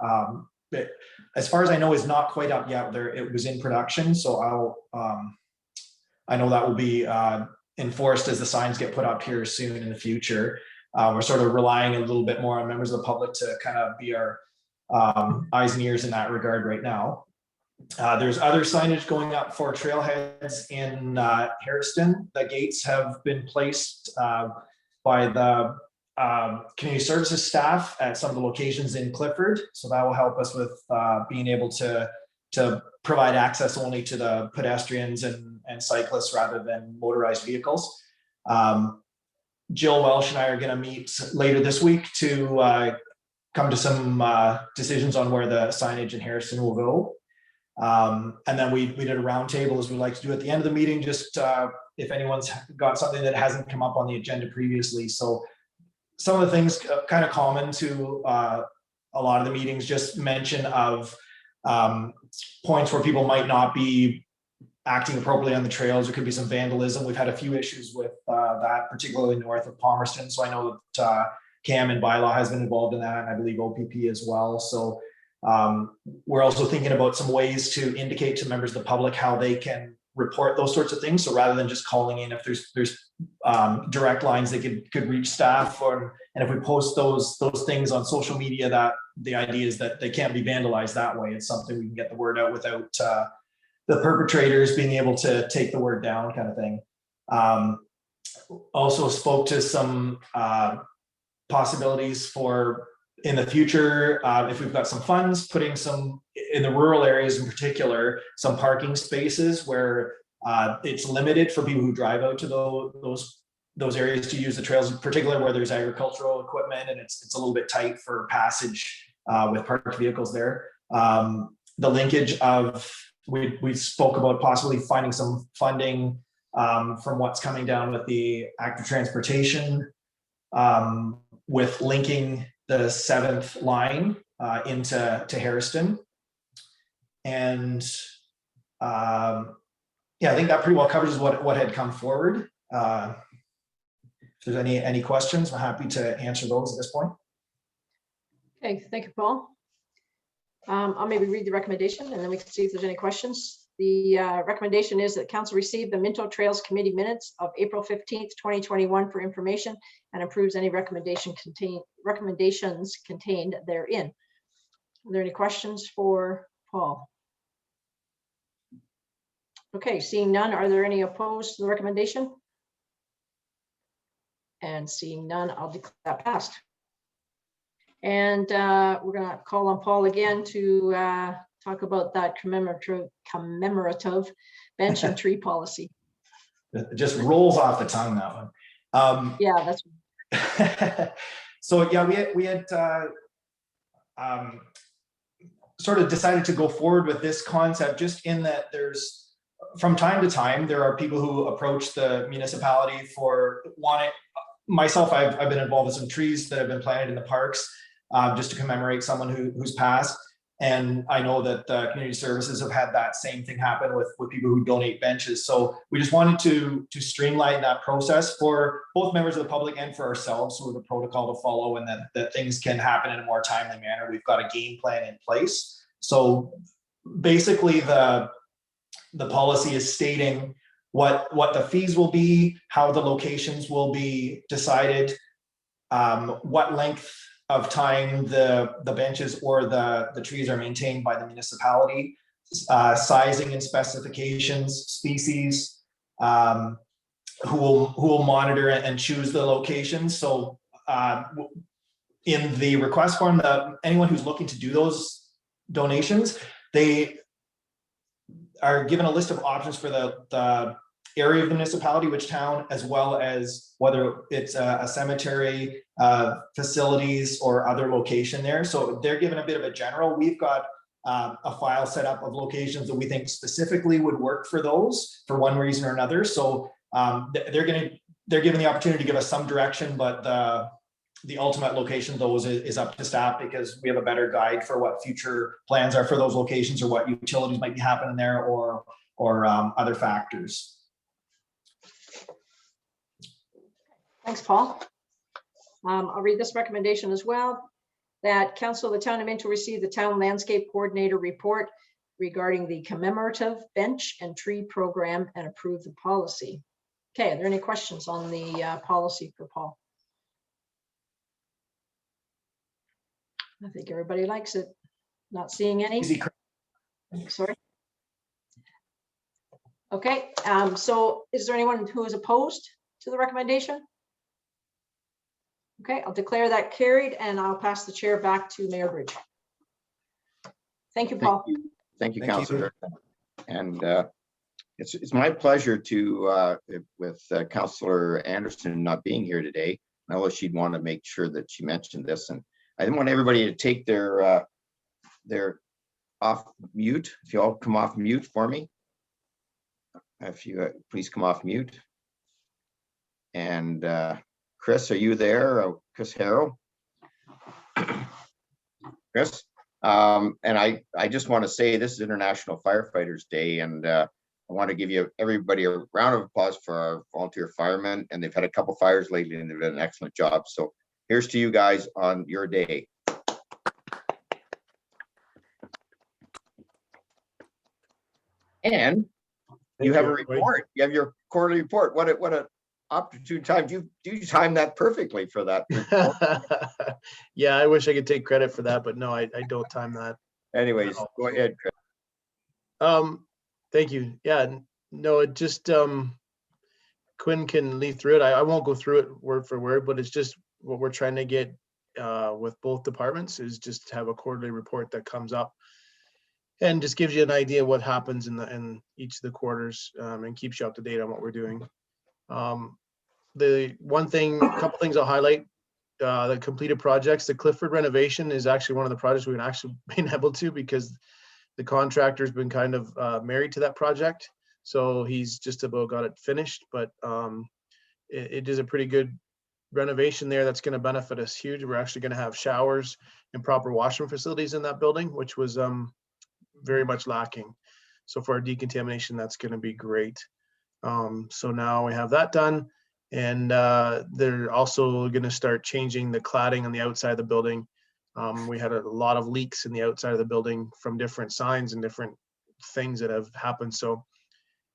as far as I know, is not quite up yet. It was in production, so I know that will be enforced as the signs get put up here soon in the future. We're sort of relying a little bit more on members of the public to kind of be our eyes and ears in that regard right now. There's other signage going up for trailheads in Harrison. The gates have been placed by the community services staff at some of the locations in Clifford. So that will help us with being able to provide access only to the pedestrians and cyclists rather than motorized vehicles. Jill Welsh and I are going to meet later this week to come to some decisions on where the signage in Harrison will go. And then we did a roundtable, as we like to do at the end of the meeting, just if anyone's got something that hasn't come up on the agenda previously. So some of the things kind of common to a lot of the meetings, just mention of points where people might not be acting appropriately on the trails. There could be some vandalism. We've had a few issues with that, particularly north of Palmerston. So I know that CAM and bylaw has been involved in that, and I believe OPP as well. So we're also thinking about some ways to indicate to members of the public how they can report those sorts of things. So rather than just calling in, if there's direct lines they could reach staff, and if we post those things on social media, that the idea is that they can't be vandalized that way. It's something we can get the word out without the perpetrators being able to take the word down, kind of thing. Also spoke to some possibilities for in the future, if we've got some funds, putting some in the rural areas in particular, some parking spaces where it's limited for people who drive out to those areas to use the trails, in particular where there's agricultural equipment and it's a little bit tight for passage with parked vehicles there. The linkage of, we spoke about possibly finding some funding from what's coming down with the active transportation, with linking the 7th line into Harrison. And yeah, I think that pretty well covers what had come forward. If there's any questions, I'm happy to answer those at this point. Okay, thank you, Paul. I'll maybe read the recommendation and then we can see if there's any questions. The recommendation is that council receive the Minto Trails Committee minutes of April 15th, 2021 for information and approves any recommendations contained therein. Are there any questions for Paul? Okay, seeing none, are there any opposed to the recommendation? And seeing none, I'll declare that passed. And we're gonna call on Paul again to talk about that commemorative bench and tree policy. It just rolls off the tongue, that one. Yeah, that's. So yeah, we had sort of decided to go forward with this concept, just in that there's, from time to time, there are people who approach the municipality for wanting, myself, I've been involved with some trees that have been planted in the parks, just to commemorate someone who's passed. And I know that community services have had that same thing happen with people who donate benches. So we just wanted to streamline that process for both members of the public and for ourselves, so we have a protocol to follow, and that things can happen in a more timely manner. We've got a game plan in place. So basically the policy is stating what the fees will be, how the locations will be decided, what length of time the benches or the trees are maintained by the municipality, sizing and specifications, species, who will monitor and choose the locations. So in the request form, anyone who's looking to do those donations, they are given a list of options for the area of the municipality, which town, as well as whether it's a cemetery, facilities, or other location there. So they're given a bit of a general. We've got a file set up of locations that we think specifically would work for those for one reason or another. So they're given the opportunity to give us some direction, but the ultimate location of those is up to staff, because we have a better guide for what future plans are for those locations, or what utilities might be happening there, or other factors. Thanks, Paul. I'll read this recommendation as well, that Council of the Town of Minto receive the Town Landscape Coordinator report regarding the commemorative bench and tree program and approve the policy. Okay, are there any questions on the policy for Paul? I think everybody likes it. Not seeing any. Easy. Sorry. Okay, so is there anyone who is opposed to the recommendation? Okay, I'll declare that carried, and I'll pass the chair back to Mayor Bridge. Thank you, Paul. Thank you, Councillor. And it's my pleasure to, with Councillor Anderson not being here today, I know she'd want to make sure that she mentioned this, and I didn't want everybody to take their off mute. If you all come off mute for me. If you please come off mute. And Chris, are you there? Chris Harrow? Chris? And I just want to say this is International Firefighters Day, and I want to give everybody a round of applause for our volunteer firemen, and they've had a couple fires lately and they've done an excellent job. So here's to you guys on your day. And you have a report. You have your quarterly report. What a opportune time. You timed that perfectly for that. Yeah, I wish I could take credit for that, but no, I don't time that. Anyways, go ahead, Chris. Thank you. Yeah, no, it just Quinn can lead through it. I won't go through it word for word, but it's just what we're trying to get with both departments is just have a quarterly report that comes up and just gives you an idea of what happens in each of the quarters, and keeps you up to date on what we're doing. The couple things I'll highlight, the completed projects. The Clifford renovation is actually one of the projects we've actually been able to, because the contractor's been kind of married to that project. So he's just about got it finished, but it is a pretty good renovation there that's going to benefit us huge. We're actually going to have showers and proper washroom facilities in that building, which was very much lacking. So for our decontamination, that's going to be great. So now we have that done, and they're also going to start changing the cladding on the outside of the building. We had a lot of leaks in the outside of the building from different signs and different things that have happened. So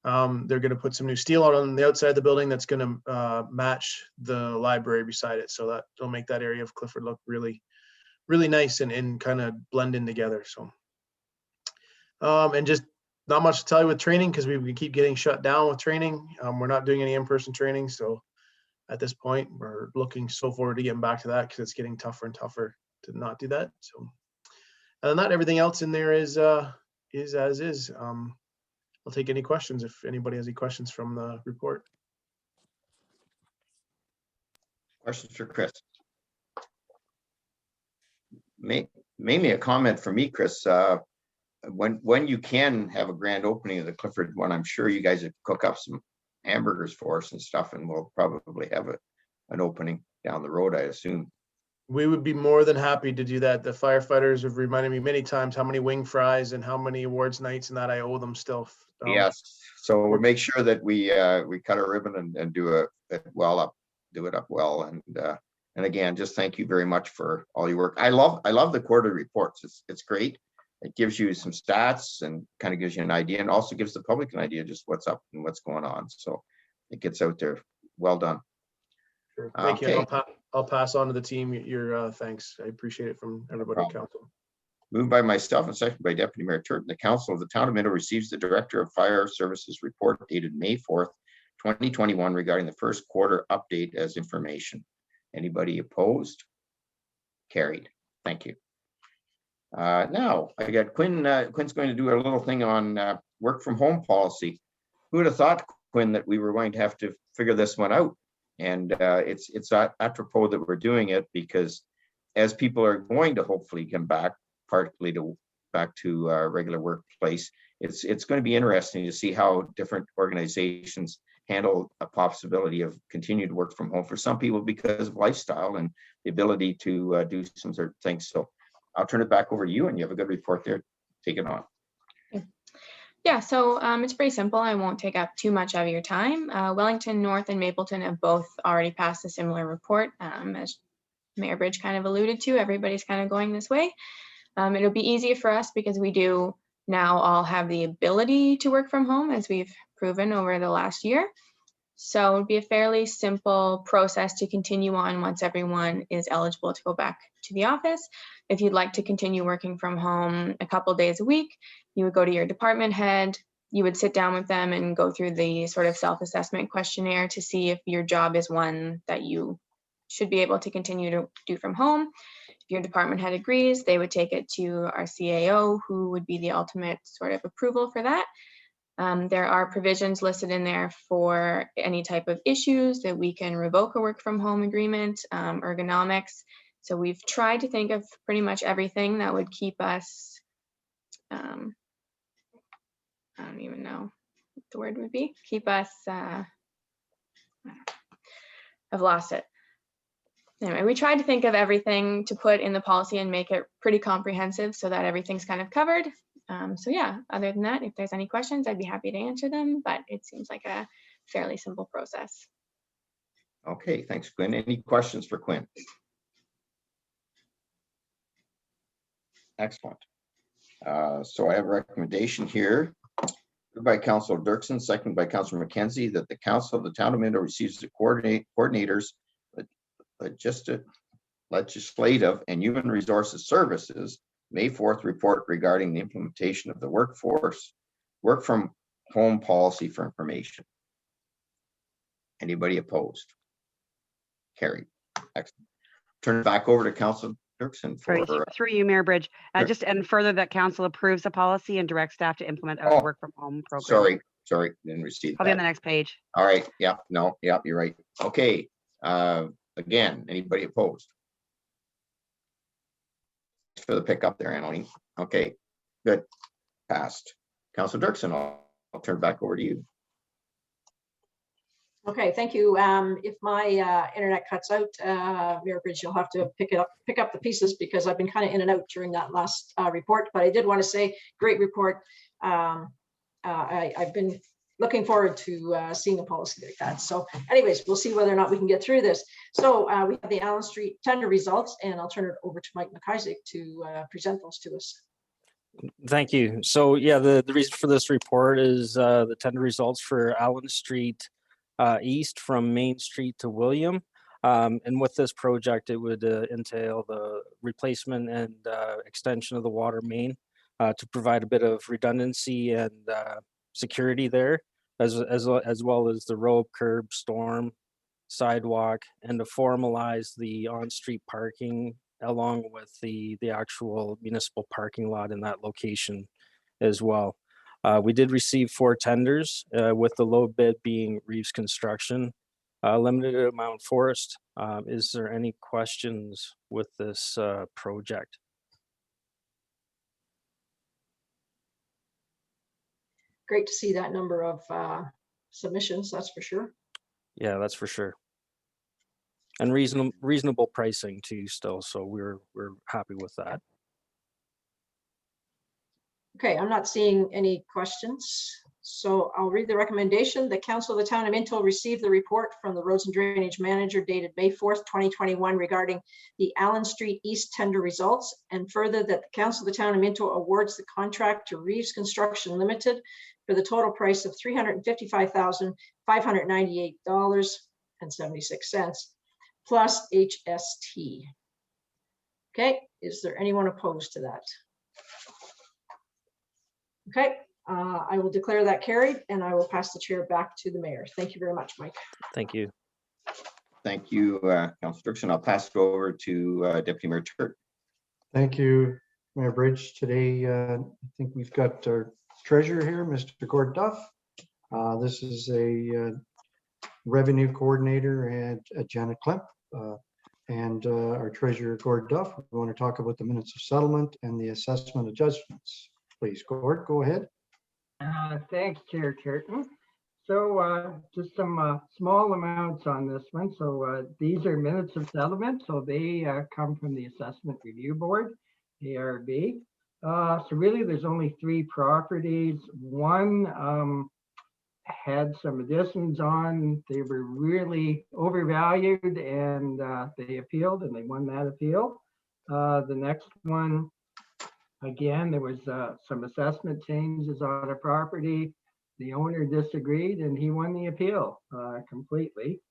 they're going to put some new steel out on the outside of the building that's going to match the library beside it. So that will make that area of Clifford look really, really nice and kind of blend in together. So, and just not much to tell you with training because we keep getting shut down with training. We're not doing any in-person training. So at this point, we're looking so forward to getting back to that because it's getting tougher and tougher to not do that. So, and not everything else in there is as is. I'll take any questions if anybody has any questions from the report. Questions for Chris? Mainly a comment for me, Chris. When you can have a grand opening of the Clifford one, I'm sure you guys would cook up some hamburgers for us and stuff, and we'll probably have an opening down the road, I assume. We would be more than happy to do that. The firefighters have reminded me many times how many wing fries and how many awards nights and that I owe them still. Yes, so we'll make sure that we cut a ribbon and do it up well. And again, just thank you very much for all your work. I love the quarterly reports. It's great. It gives you some stats and kind of gives you an idea, and also gives the public an idea just what's up and what's going on. So it gets out there. Well done. Sure. Thank you. I'll pass on to the team your thanks. I appreciate it from everybody at council. Moved by myself and seconded by Deputy Mayor Turton, the Council of the Town of Minto receives the Director of Fire Services report dated May 4th, 2021 regarding the first quarter update as information. Anybody opposed? Carried. Thank you. Now I got Quinn. Quinn's going to do a little thing on work from home policy. Who would have thought, Quinn, that we were going to have to figure this one out? And it's apropos that we're doing it because as people are going to hopefully come back, partly back to regular workplace, it's going to be interesting to see how different organizations handle a possibility of continued work from home for some people because of lifestyle and the ability to do some certain things. So I'll turn it back over to you, and you have a good report there. Take it on. Yeah, so it's pretty simple. I won't take up too much of your time. Wellington, North, and Mapleton have both already passed a similar report. As Mayor Bridge kind of alluded to, everybody's kind of going this way. It'll be easier for us because we do now all have the ability to work from home, as we've proven over the last year. So it'd be a fairly simple process to continue on once everyone is eligible to go back to the office. If you'd like to continue working from home a couple days a week, you would go to your department head, you would sit down with them and go through the sort of self-assessment questionnaire to see if your job is one that you should be able to continue to do from home. If your department head agrees, they would take it to our CAO, who would be the ultimate sort of approval for that. There are provisions listed in there for any type of issues that we can revoke a work from home agreement, ergonomics. So we've tried to think of pretty much everything that would keep us, I don't even know what the word would be, keep us, I've lost it. Anyway, we tried to think of everything to put in the policy and make it pretty comprehensive so that everything's kind of covered. So yeah, other than that, if there's any questions, I'd be happy to answer them, but it seems like a fairly simple process. Okay, thanks, Quinn. Any questions for Quinn? Excellent. So I have a recommendation here by Councilor Dirksen, seconded by Councilor McKenzie, that the Council of the Town of Minto receives the coordinators, legislative and human resources services May 4th report regarding the implementation of the work from home policy for information. Anybody opposed? Carried. Excellent. Turn it back over to Councilor Dirksen for through you, Mayor Bridge. Sure. Just and further that council approves the policy and directs staff to implement a work from home program. Sorry, didn't receive Probably that. on the next page. All right. Yeah. No. Yeah. You're right. Okay. Again, anybody opposed? For the pickup there, Annaline. Okay, good. Passed. Councilor Dirksen, I'll turn it back over to you. Okay, thank you. If my internet cuts out, Mayor Bridge, you'll have to pick up the pieces because I've been kind of in and out during that last report. But I did want to say, great report. I've been looking forward to seeing a policy like that. So anyways, we'll see whether or not we can get through this. So we have the Allen Street tender results, and I'll turn it over to Mike McIsaac to present those to us. Thank you. So yeah, the reason for this report is the tender results for Allen Street East from Main Street to William. And with this project, it would entail the replacement and extension of the water main to provide a bit of redundancy and security there, as well as the road, curb, storm, sidewalk, and to formalize the on-street parking along with the actual municipal parking lot in that location as well. We did receive 4 tenders, with the low bid being Reeves Construction, limited amount forest. Is there any questions with this project? Great to see that number of submissions, that's for sure. Yeah, that's for sure. And reasonable pricing too still, so we're happy with that. Okay, I'm not seeing any questions. So I'll read the recommendation. The Council of the Town of Minto received the report from the Roads and Drainage Manager dated May 4th, 2021 regarding the Allen Street East tender results, and further that the Council of the Town of Minto awards the contract to Reeves Construction Limited for the total price of $355,598.76 plus HST. Okay, is there anyone opposed to that? Okay, I will declare that carried, and I will pass the chair back to the mayor. Thank you very much, Mike. Thank you. Thank you, Councillor Dirksen. I'll pass it over to Deputy Mayor Turk. Thank you, Mayor Bridge. Today, I think we've got our treasurer here, Mr. Gord Duff. This is a revenue coordinator and Janet Klemp. And our treasurer, Gord Duff. We want to talk about the minutes of settlement and the assessment adjustments. Please, Gord, go ahead. Thanks, Chair Turton. So just some small amounts on this one. So these are minutes of settlement. So they come from the Assessment Review Board, ARB. So really there's only 3 properties. One had some additions on. They were really overvalued, and they appealed, and they won that appeal. The next one, again, there was some assessment changes on a property. The owner disagreed, and he won the appeal completely.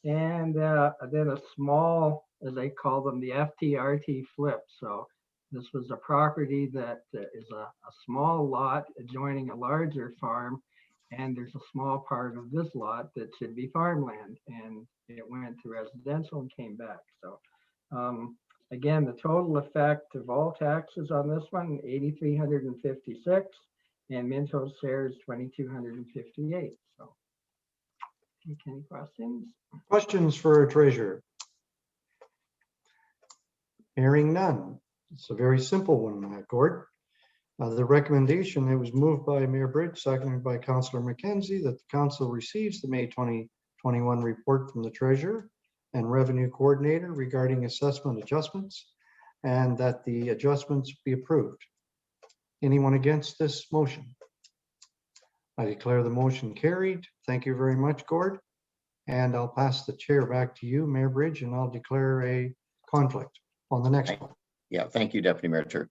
And then a small, as I call them, the FTRT flip. So this was a property that is a small lot adjoining a larger farm, and there's a small part of this lot that should be farmland, and it went to residential and came back. So again, the total effect of all taxes on this one, $8,356, and Minto's share is $2,258. So any questions? Questions for our treasurer? Hearing none. It's a very simple one, Gord. The recommendation, it was moved by Mayor Bridge, seconded by Councillor McKenzie, that the council receives the May 2021 report from the treasurer and revenue coordinator regarding assessment adjustments, and that the adjustments be approved. Anyone against this motion? I declare the motion carried. Thank you very much, Gord. And I'll pass the chair back to you, Mayor Bridge, and I'll declare a conflict on the next one. Yeah, thank you, Deputy Mayor Turk.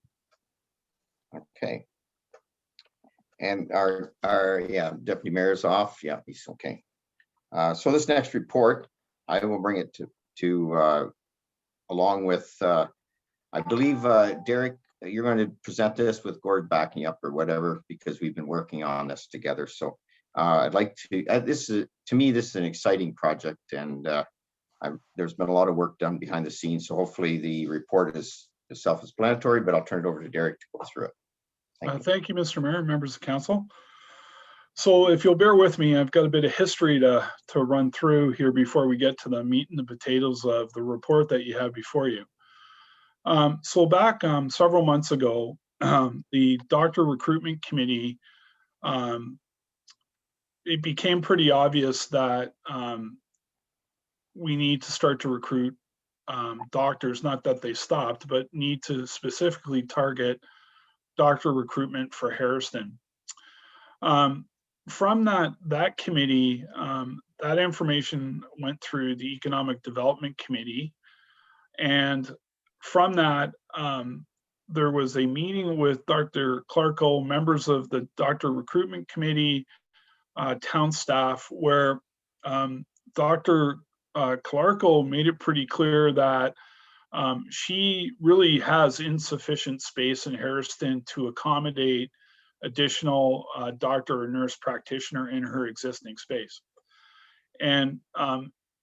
Okay. And our Deputy Mayor's off. Yeah, he's okay. So this next report, I will bring it to along with, I believe, Derek, you're going to present this with Gord backing up or whatever, because we've been working on this together. So I'd like to, to me, this is an exciting project, and there's been a lot of work done behind the scenes. So hopefully the report is self-explanatory, but I'll turn it over to Derek to go through it. Thank you, Mr. Mayor, members of council. So if you'll bear with me, I've got a bit of history to run through here before we get to the meat and the potatoes of the report that you have before you. So back several months ago, the doctor recruitment committee, it became pretty obvious that we need to start to recruit doctors, not that they stopped, but need to specifically target doctor recruitment for Harriston. From that committee, that information went through the Economic Development Committee, and from that, there was a meeting with Dr. Clarko, members of the Doctor Recruitment Committee, town staff, where Dr. Clarko made it pretty clear that She really has insufficient space in Harrison to accommodate additional doctor or nurse practitioner in her existing space. And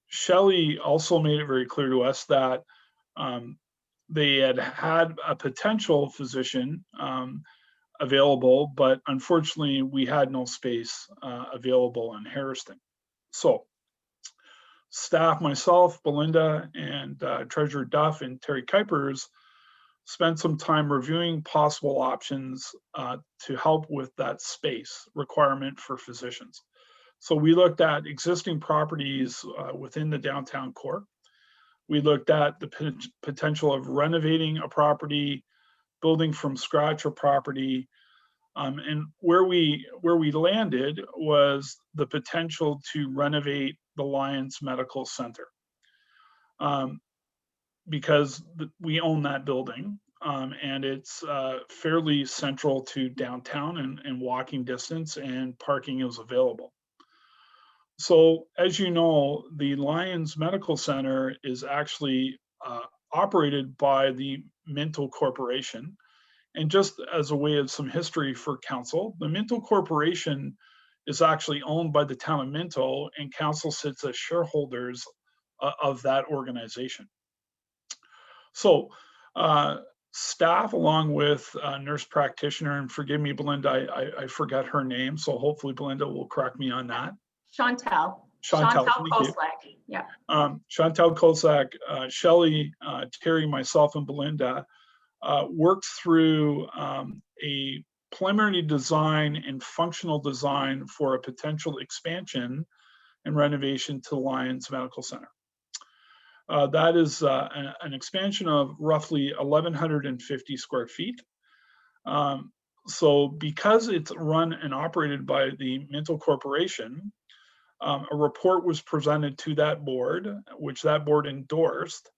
Shelley also made it very clear to us that they had a potential physician available, but unfortunately we had no space available in Harrison. So staff, myself, Belinda, and Treasurer Duff and Terry Kuipers spent some time reviewing possible options to help with that space requirement for physicians. So we looked at existing properties within the downtown core. We looked at the potential of renovating a property, building from scratch a property, and where we landed was the potential to renovate the Lions Medical Center, because we own that building, and it's fairly central to downtown and walking distance, and parking is available. So as you know, the Lions Medical Center is actually operated by the Minto Corporation. And just as a way of some history for council, the Minto Corporation is actually owned by the town of Minto, and council sits as shareholders of that organization. So staff, along with nurse practitioner, and forgive me, Belinda, I forgot her name, so hopefully Belinda will correct me on that. Chantel Thank you. Koslak. Yeah. Chantel Koslak, Shelley, Terry, myself, and Belinda worked through a preliminary design and functional design for a potential expansion and renovation to the Lions Medical Center. That is an expansion of roughly 1,150 square feet. So because it's run and operated by the Minto Corporation, a report was presented to that board, which that board endorsed.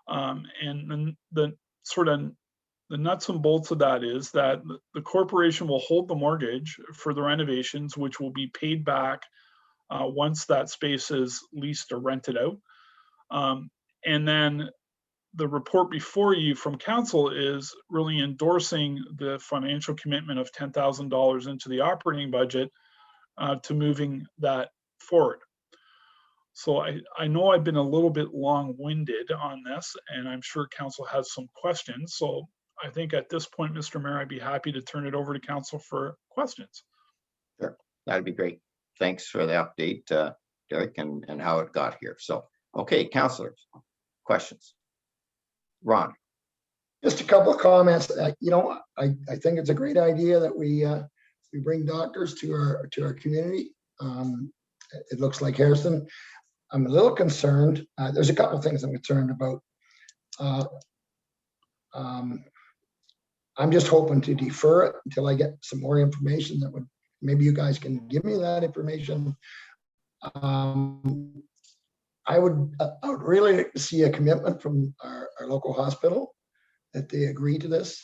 And the sort of the nuts and bolts of that is that the corporation will hold the mortgage for the renovations, which will be paid back once that space is leased or rented out. And then the report before you from council is really endorsing the financial commitment of $10,000 into the operating budget to moving that forward. So I know I've been a little bit long-winded on this, and I'm sure council has some questions. So I think at this point, Mr. Mayor, I'd be happy to turn it over to council for questions. Sure, that'd be great. Thanks for the update, Derek, and how it got here. So, okay, councilors, questions? Ron. Just a couple of comments. You know, I think it's a great idea that we bring doctors to our community. It looks like Harrison. I'm a little concerned. There's a couple of things I'm concerned about. I'm just hoping to defer it until I get some more information that would, maybe you guys can give me that information. I would really like to see a commitment from our local hospital that they agree to this.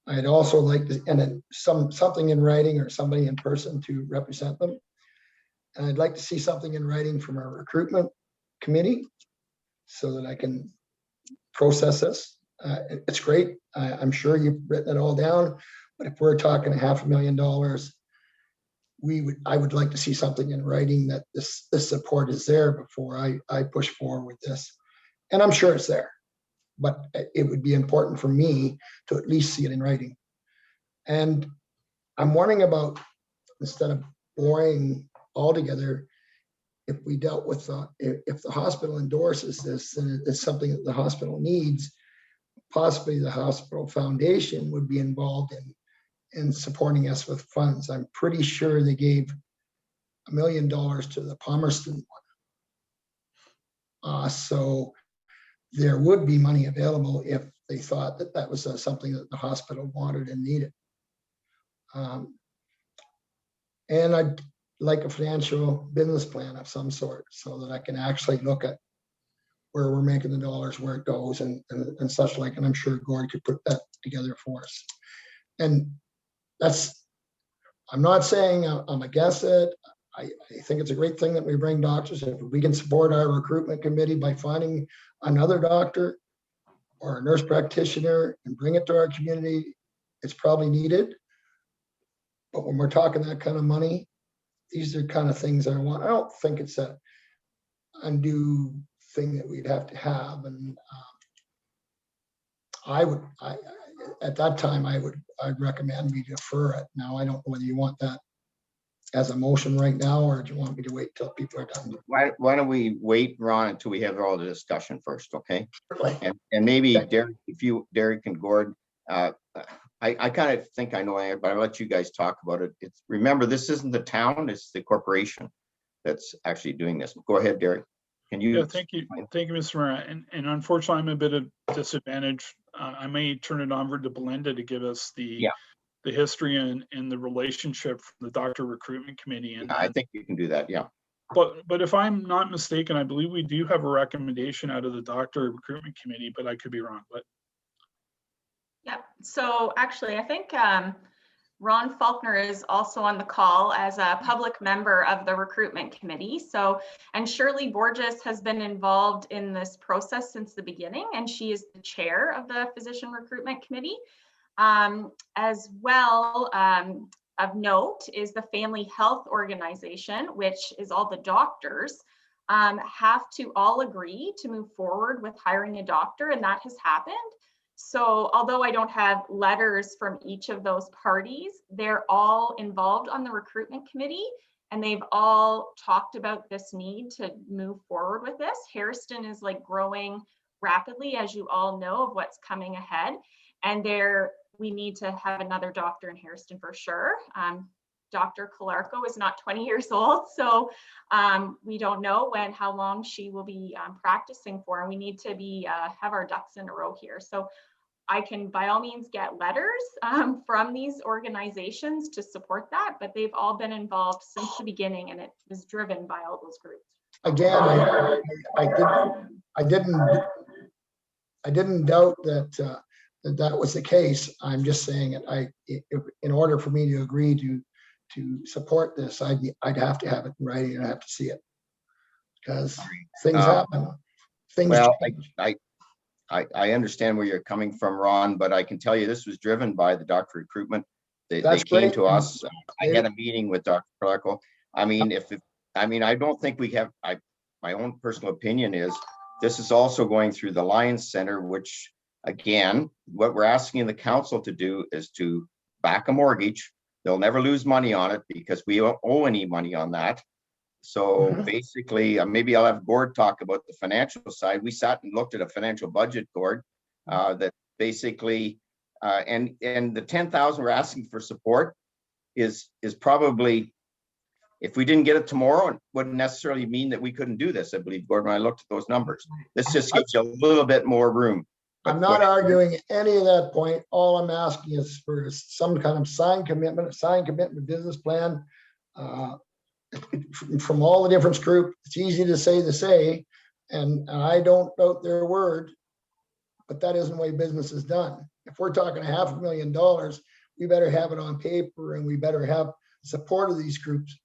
I'd also like to, and then something in writing or somebody in person to represent them. And I'd like to see something in writing from our recruitment committee so that I can process this. It's great. I'm sure you've written it all down, but if we're talking $500,000, I would like to see something in writing that this support is there before I push forward with this. And I'm sure it's there, but it would be important for me to at least see it in writing. And I'm wondering about, instead of boring altogether, if we dealt with, if the hospital endorses this and it's something that the hospital needs, possibly the hospital foundation would be involved in supporting us with funds. I'm pretty sure they gave $1 million to the Palmerston one. So there would be money available if they thought that that was something that the hospital wanted and needed. And I'd like a financial business plan of some sort so that I can actually look at where we're making the dollars, where it goes and such like, and I'm sure Gord could put that together for us. And that's, I'm not saying I'm against it. I think it's a great thing that we bring doctors. If we can support our recruitment committee by finding another doctor, or a nurse practitioner and bring it to our community, it's probably needed. But when we're talking that kind of money, these are kind of things I want. I don't think it's a undue thing that we'd have to have. And at that time, I'd recommend we defer it. Now, I don't know whether you want that as a motion right now, or do you want me to wait till people are done? Why don't we wait, Ron, until we have all the discussion first, okay? Certainly. And maybe Derek, Derek and Gord, I kind of think I know, but I'll let you guys talk about it. Remember, this isn't the town, it's the corporation that's actually doing this. Go ahead, Derek. Can you? Yeah, thank you, Mr. Mayor. And unfortunately, I'm a bit of disadvantage. I may turn it over to Belinda to give us the history and the relationship from the doctor recruitment committee. And I think you can do that. Yeah. But if I'm not mistaken, I believe we do have a recommendation out of the doctor recruitment committee, but I could be wrong. But yeah, so actually, I think Ron Faulkner is also on the call as a public member of the recruitment committee. So, and Shirley Borges has been involved in this process since the beginning, and she is the chair of the physician recruitment committee. As well, of note is the Family Health Organization, which is all the doctors have to all agree to move forward with hiring a doctor, and that has happened. So although I don't have letters from each of those parties, they're all involved on the recruitment committee, and they've all talked about this need to move forward with this. Hairston is like growing rapidly, as you all know, of what's coming ahead. And we need to have another doctor in Hairston for sure. Dr. Kolarko is not 20 years old, so we don't know how long she will be practicing for, and we need to have our ducks in a row here. So I can by all means get letters from these organizations to support that, but they've all been involved since the beginning, and it was driven by all those groups. Again, I didn't doubt that that was the case. I'm just saying in order for me to agree to support this, I'd have to have it in writing and I have to see it, because things happen. Things change. I understand where you're coming from, Ron, but I can tell you this was driven by the doctor recruitment. They came to us. I had a meeting with Dr. Clarko. I mean, I don't think we have. My own personal opinion is this is also going through the Lions Center, which again, what we're asking the council to do is to back a mortgage. They'll never lose money on it because we don't owe any money on that. So basically, maybe I'll have Gord talk about the financial side. We sat and looked at a financial budget, Gord, that basically, and the 10,000 we're asking for support is probably, if we didn't get it tomorrow, it wouldn't necessarily mean that we couldn't do this. I believe, Gord, when I looked at those numbers, this just gives you a little bit more room. I'm not arguing any of that point. All I'm asking is for some kind of signed commitment, business plan from all the different groups. It's easy to say, and I don't doubt their word, but that isn't the way business is done. If we're talking $500,000, we better have it on paper, and we better have support of these groups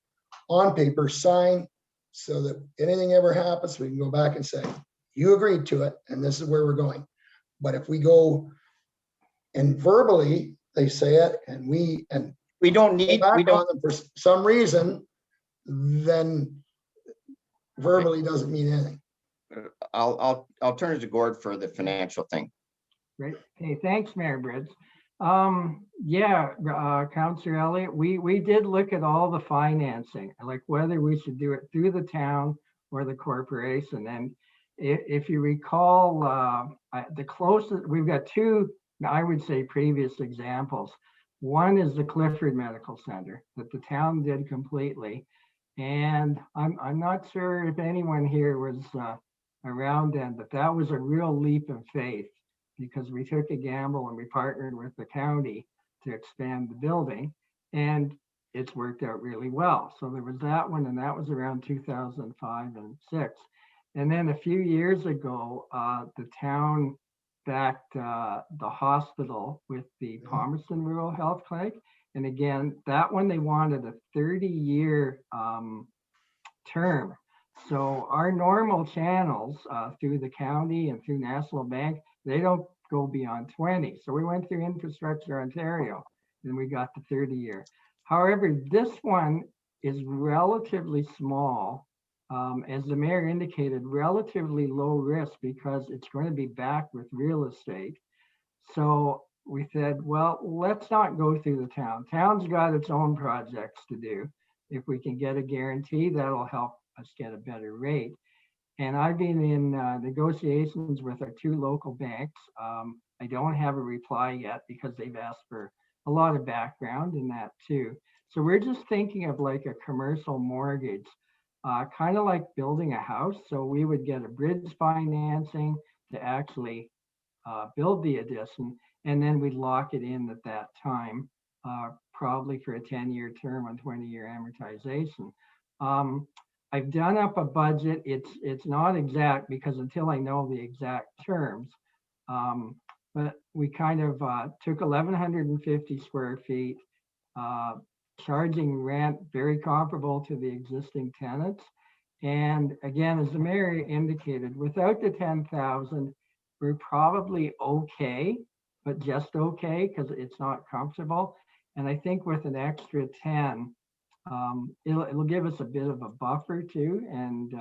on paper, signed, so that anything ever happens, we can go back and say, you agreed to it, and this is where we're going. But if we go and verbally they say it, and we don't need on them for some reason, then verbally doesn't mean anything. I'll turn it to Gord for the financial thing. Great. Hey, thanks, Mayor Bridge. Councillor Elliott, we did look at all the financing, like whether we should do it through the town or the corporation. And if you recall, the closest, we've got two, I would say, previous examples. One is the Clifford Medical Center that the town did completely. And I'm not sure if anyone here was around then, but that was a real leap of faith, because we took a gamble and we partnered with the county to expand the building, and it's worked out really well. So there was that one, and that was around 2005 and 6. And then a few years ago, the town backed the hospital with the Palmerston Rural Health Clinic. And again, that one, they wanted a 30-year term. So our normal channels through the county and through National Bank, they don't go beyond 20. So we went through Infrastructure Ontario and we got the 30-year. However, this one is relatively small. As the mayor indicated, relatively low risk because it's going to be backed with real estate. So we said, well, let's not go through the town. Town's got its own projects to do. If we can get a guarantee, that'll help us get a better rate. And I've been in negotiations with our 2 local banks. I don't have a reply yet because they've asked for a lot of background in that too. So we're just thinking of like a commercial mortgage, kind of like building a house. So we would get a bridge financing to actually build the addition, and then we'd lock it in at that time, probably for a 10-year term on 20-year amortization. I've done up a budget. It's not exact because until I know the exact terms, but we kind of took 1,150 square feet, charging rent very comparable to the existing tenants. And again, as the mayor indicated, without the 10,000, we're probably okay, but just okay because it's not comfortable. And I think with an extra 10, it'll give us a bit of a buffer too, and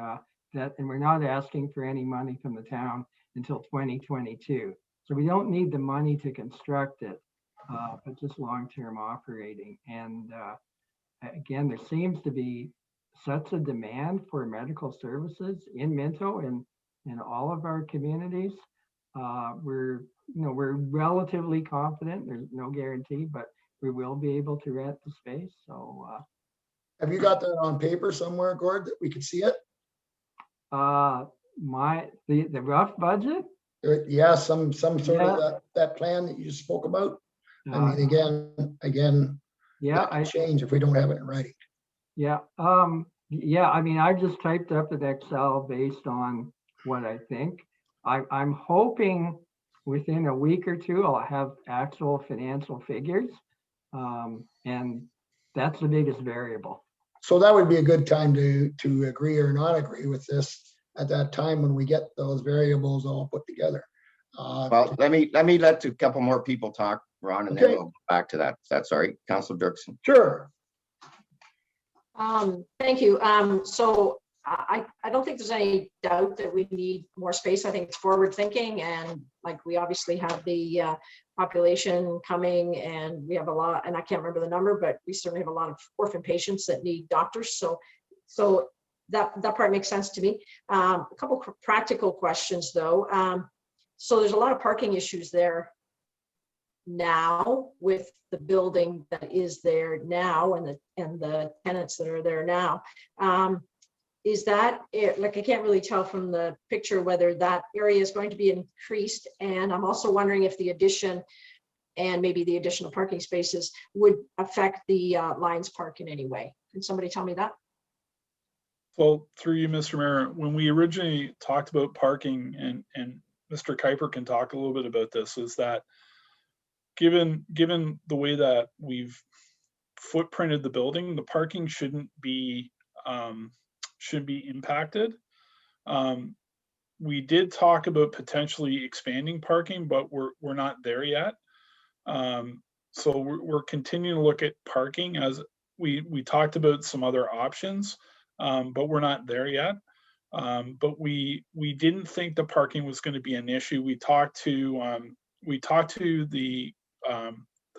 we're not asking for any money from the town until 2022. So we don't need the money to construct it, but just long-term operating. And again, there seems to be such a demand for medical services in Minto and in all of our communities. We're relatively confident. There's no guarantee, but we will be able to rent the space. So. Have you got that on paper somewhere, Gord, that we could see it? The rough budget? Yeah, some sort of that plan that you spoke about. I mean, again, yeah, that could change if we don't have it in writing. Yeah, yeah. I mean, I just typed up an Excel based on what I think. I'm hoping within a week or two I'll have actual financial figures, and that's the biggest variable. So that would be a good time to agree or not agree with this at that time when we get those variables all put together. Well, let me let a couple more people talk, Ron, and then we'll go back to that. If that's all right, Councilor Dirksen. Sure. Thank you. So I don't think there's any doubt that we need more space. I think it's forward thinking, and like we obviously have the population coming, and we have a lot, and I can't remember the number, but we certainly have a lot of orphan patients that need doctors. So that part makes sense to me. A couple practical questions though. So there's a lot of parking issues there now with the building that is there now and the tenants that are there now. Is that it? Like, I can't really tell from the picture whether that area is going to be increased. And I'm also wondering if the addition and maybe the additional parking spaces would affect the Lions Park in any way. Can somebody tell me that? Well, through you, Mr. Mayor, when we originally talked about parking, and Mr. Kuiper can talk a little bit about this, is that given the way that we've footprinted the building, the parking shouldn't be impacted. We did talk about potentially expanding parking, but we're not there yet. So we're continuing to look at parking, as we talked about some other options, but we're not there yet. But we didn't think the parking was going to be an issue. We talked to the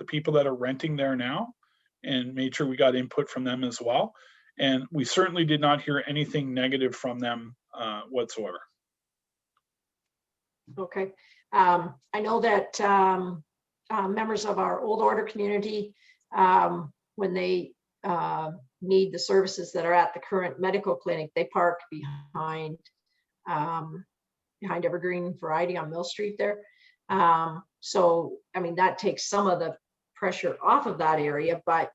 people that are renting there now and made sure we got input from them as well. And we certainly did not hear anything negative from them whatsoever. Okay. I know that members of our Old Order community, when they need the services that are at the current medical clinic, they park behind Evergreen Variety on Mill Street there. So, I mean, that takes some of the pressure off of that area, but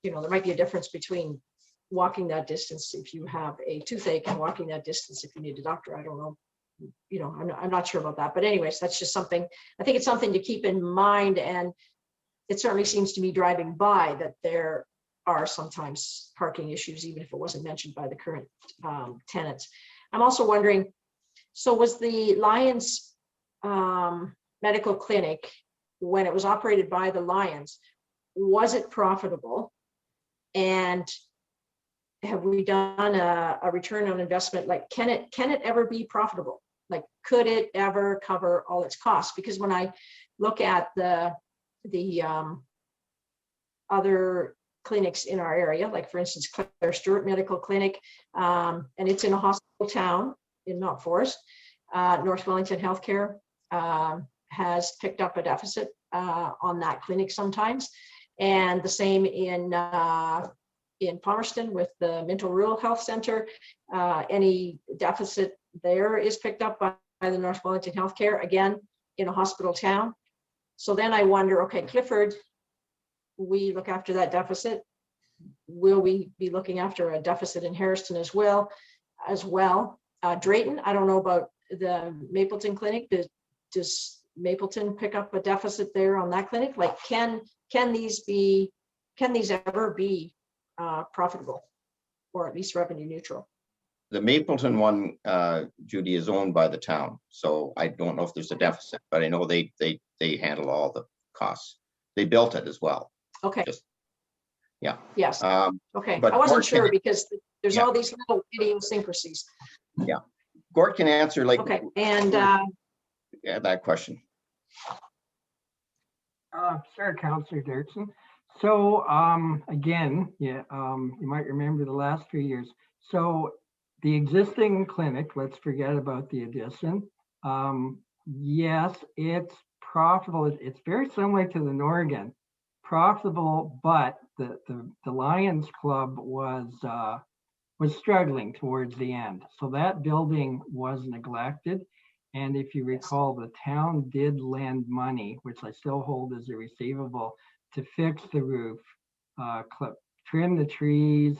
there might be a difference between walking that distance if you have a toothache and walking that distance if you need a doctor. I don't know. I'm not sure about that, but anyways, that's just something, I think it's something to keep in mind. And it certainly seems to me driving by that there are sometimes parking issues, even if it wasn't mentioned by the current tenants. I'm also wondering, so was the Lions medical clinic, when it was operated by the Lions, was it profitable? And have we done a return on investment? Like, can it ever be profitable? Like, could it ever cover all its costs? Because when I look at the other clinics in our area, like for instance, Claire Stewart Medical Clinic, and it's in a hospital town in Mount Forest, North Wellington Healthcare has picked up a deficit on that clinic sometimes. And the same in Palmerston with the Minto Rural Health Center. Any deficit there is picked up by the North Wellington Healthcare, again, in a hospital town. So then I wonder, okay, Clifford, we look after that deficit. Will we be looking after a deficit in Harriston as well? Drayton, I don't know about the Mapleton Clinic. Does Mapleton pick up a deficit there on that clinic? Like, can these ever be profitable, or at least revenue neutral? The Mapleton one, Judy, is owned by the town, so I don't know if there's a deficit, but I know they handle all the costs. They built it as well. Okay. Yeah. Yes. Okay. But I wasn't Gord sure can, because there's all these little idiosyncrasies. Yeah. Gord can answer like. Okay. And yeah, that question. Sure, Councillor Dirksen. So again, yeah, you might remember the last few years. So the existing clinic, let's forget about the addition. Yes, it's profitable. It's very similar to the Norgan, profitable, but the Lions Club was struggling towards the end. So that building was neglected. And if you recall, the town did lend money, which I still hold as a receivable, to fix the roof, trim the trees.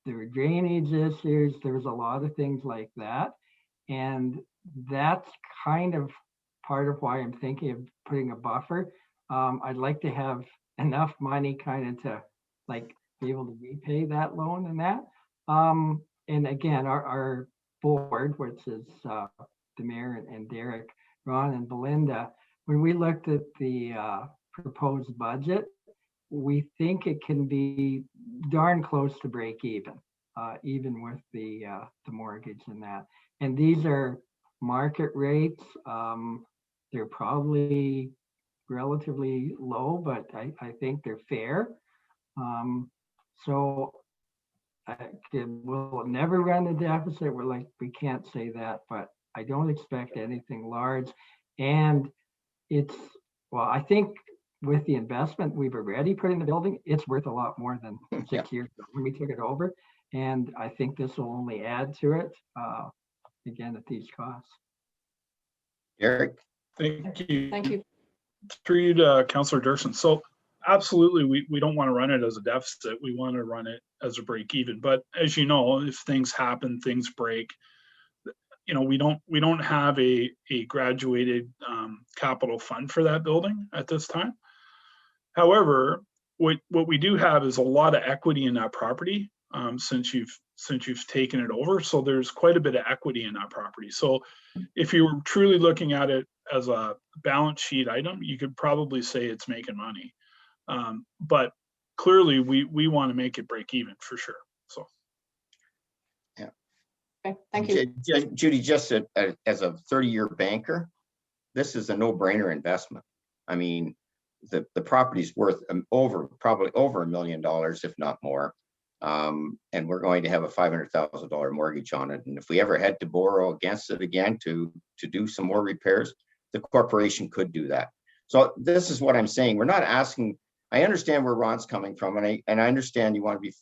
There were drainage issues. There was a lot of things like that. And that's kind of part of why I'm thinking of putting a buffer. I'd like to have enough money kind of to like be able to repay that loan and that. And again, our board, which is the mayor and Derek, Ron and Belinda, when we looked at the proposed budget, we think it can be darn close to break even with the mortgage and that. And these are market rates. They're probably relatively low, but I think they're fair. So we'll never run a deficit. We can't say that, but I don't expect anything large. And I think with the investment we've already put in the building, it's worth a lot more than 6 years ago when we took it over. And I think this will only add to it, again, at these costs. Eric. Thank you. Thank you. Through you to Councillor Dirksen. So absolutely, we don't want to run it as a deficit. We want to run it as a break even. But as you know, if things happen, things break, we don't have a graduated capital fund for that building at this time. However, what we do have is a lot of equity in that property since you've taken it over. So there's quite a bit of equity in that property. So if you were truly looking at it as a balance sheet item, you could probably say it's making money. But clearly we want to make it break even for sure. So. Okay, thank you. Judy, just as a 30-year banker, this is a no-brainer investment. I mean, the property's worth probably over $1 million, if not more. And we're going to have a $500,000 mortgage on it. And if we ever had to borrow against it again to do some more repairs, the corporation could do that. So this is what I'm saying. We're not asking. I understand where Ron's coming from, and I understand you want to be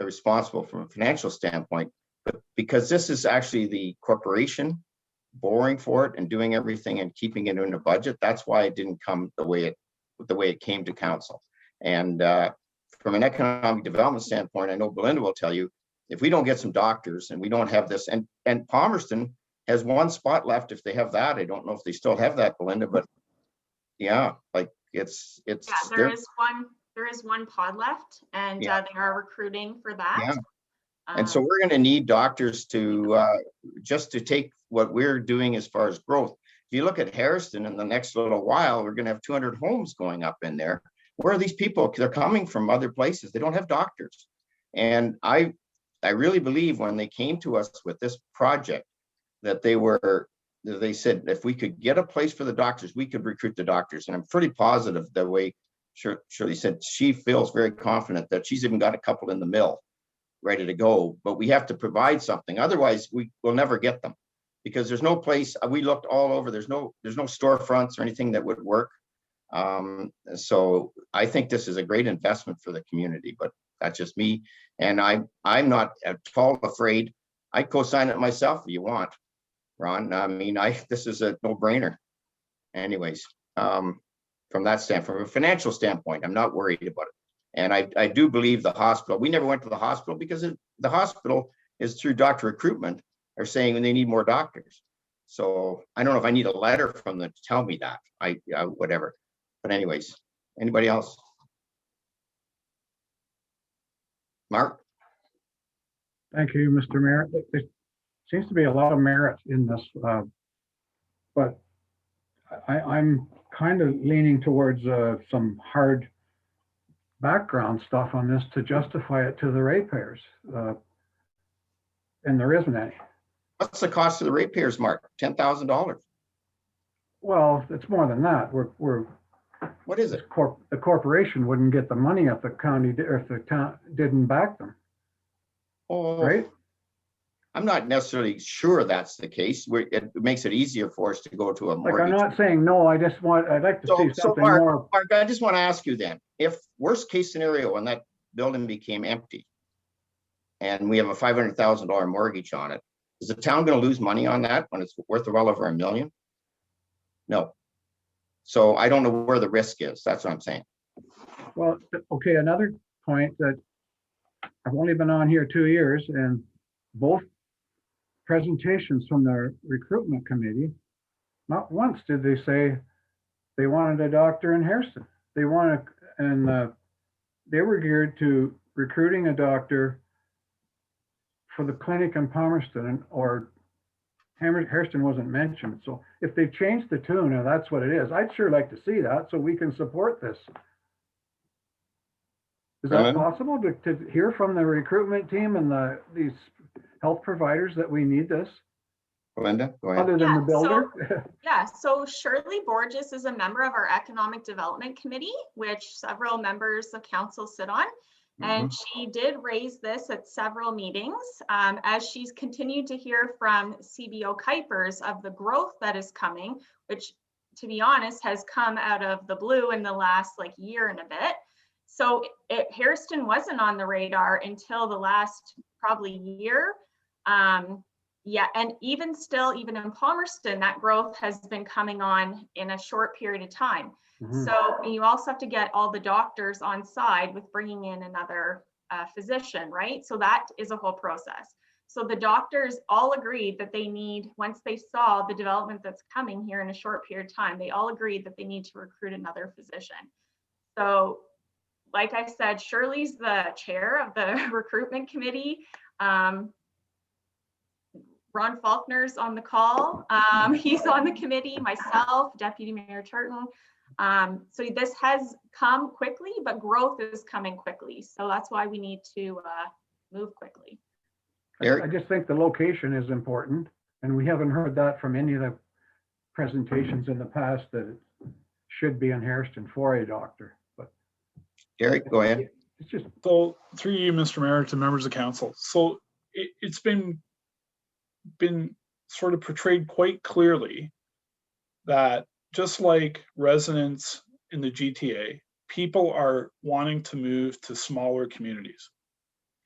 responsible from a financial standpoint. But because this is actually the corporation borrowing for it and doing everything and keeping it in a budget, that's why it didn't come the way it came to council. And from an economic development standpoint, I know Belinda will tell you, if we don't get some doctors and we don't have this, and Palmerston has one spot left. If they have that, I don't know if they still have that, Belinda, but yeah, like it's there is There is one pod left, and Yeah. they are recruiting for that. Yeah. And so we're going to need doctors to just to take what we're doing as far as growth. If you look at Harrison in the next little while, we're going to have 200 homes going up in there. Where are these people? They're coming from other places. They don't have doctors. And I really believe when they came to us with this project that they said, if we could get a place for the doctors, we could recruit the doctors. And I'm pretty positive the way Shirley said, she feels very confident that she's even got a couple in the mill ready to go, but we have to provide something. Otherwise, we will never get them because there's no place. We looked all over. There's no storefronts or anything that would work. So I think this is a great investment for the community, but that's just me. And I'm not at all afraid. I co-sign it myself if you want, Ron. I mean, this is a no-brainer. Anyways, from that standpoint, from a financial standpoint, I'm not worried about it. And I do believe the hospital, we never went to the hospital because the hospital is through doctor recruitment are saying they need more doctors. So I don't know if I need a letter from them to tell me that, whatever. But anyways, anybody else? Mark? Thank you, Mr. Mayor. There seems to be a lot of merit in this, but I'm kind of leaning towards some hard background stuff on this to justify it to the ratepayers, and there isn't any. What's the cost of the ratepayers, Mark? $10,000. Well, it's more than that. What is it? The corporation wouldn't get the money if the county or if the town didn't back them. Oh, right. I'm not necessarily sure that's the case. It makes it easier for us to go to a mortgage. Like, I'm not saying no. I'd like to see something more. Mark, I just want to ask you then, if worst case scenario, when that building became empty and we have a $500,000 mortgage on it, is the town going to lose money on that when it's worth well over $1 million? No. So I don't know where the risk is. That's what I'm saying. Well, okay. Another point that I've only been on here 2 years, and both presentations from the recruitment committee, not once did they say they wanted a doctor in Harrison. They wanted, and they were geared to recruiting a doctor for the clinic in Palmerston, or Harrison wasn't mentioned. So if they changed the tune, and that's what it is, I'd sure like to see that so we can support this. Is that possible to hear from the recruitment team and these health providers that we need this? Linda, go ahead. Other than the builder? So Shirley Borges is a member of our Economic Development Committee, which several members of council sit on. And she did raise this at several meetings as she's continued to hear from CBO Kuipers of the growth that is coming, which, to be honest, has come out of the blue in the last year and a bit. So Harrison wasn't on the radar until the last probably year. Yeah, and even still, even in Palmerston, that growth has been coming on in a short period of time. So you also have to get all the doctors on side with bringing in another physician, right? So that is a whole process. So the doctors all agreed that they need, once they saw the development that's coming here in a short period of time, they all agreed that they need to recruit another physician. So like I said, Shirley's the chair of the recruitment committee. Ron Faulkner's on the call. He's on the committee, myself, Deputy Mayor Turton. So this has come quickly, but growth is coming quickly. So that's why we need to move quickly. I just think the location is important, and we haven't heard that from any of the presentations in the past that it should be in Harrison for a doctor. But Eric, go ahead. It's just so through you, Mr. Mayor, to members of council. So it's been sort of portrayed quite clearly that just like residents in the GTA, people are wanting to move to smaller communities.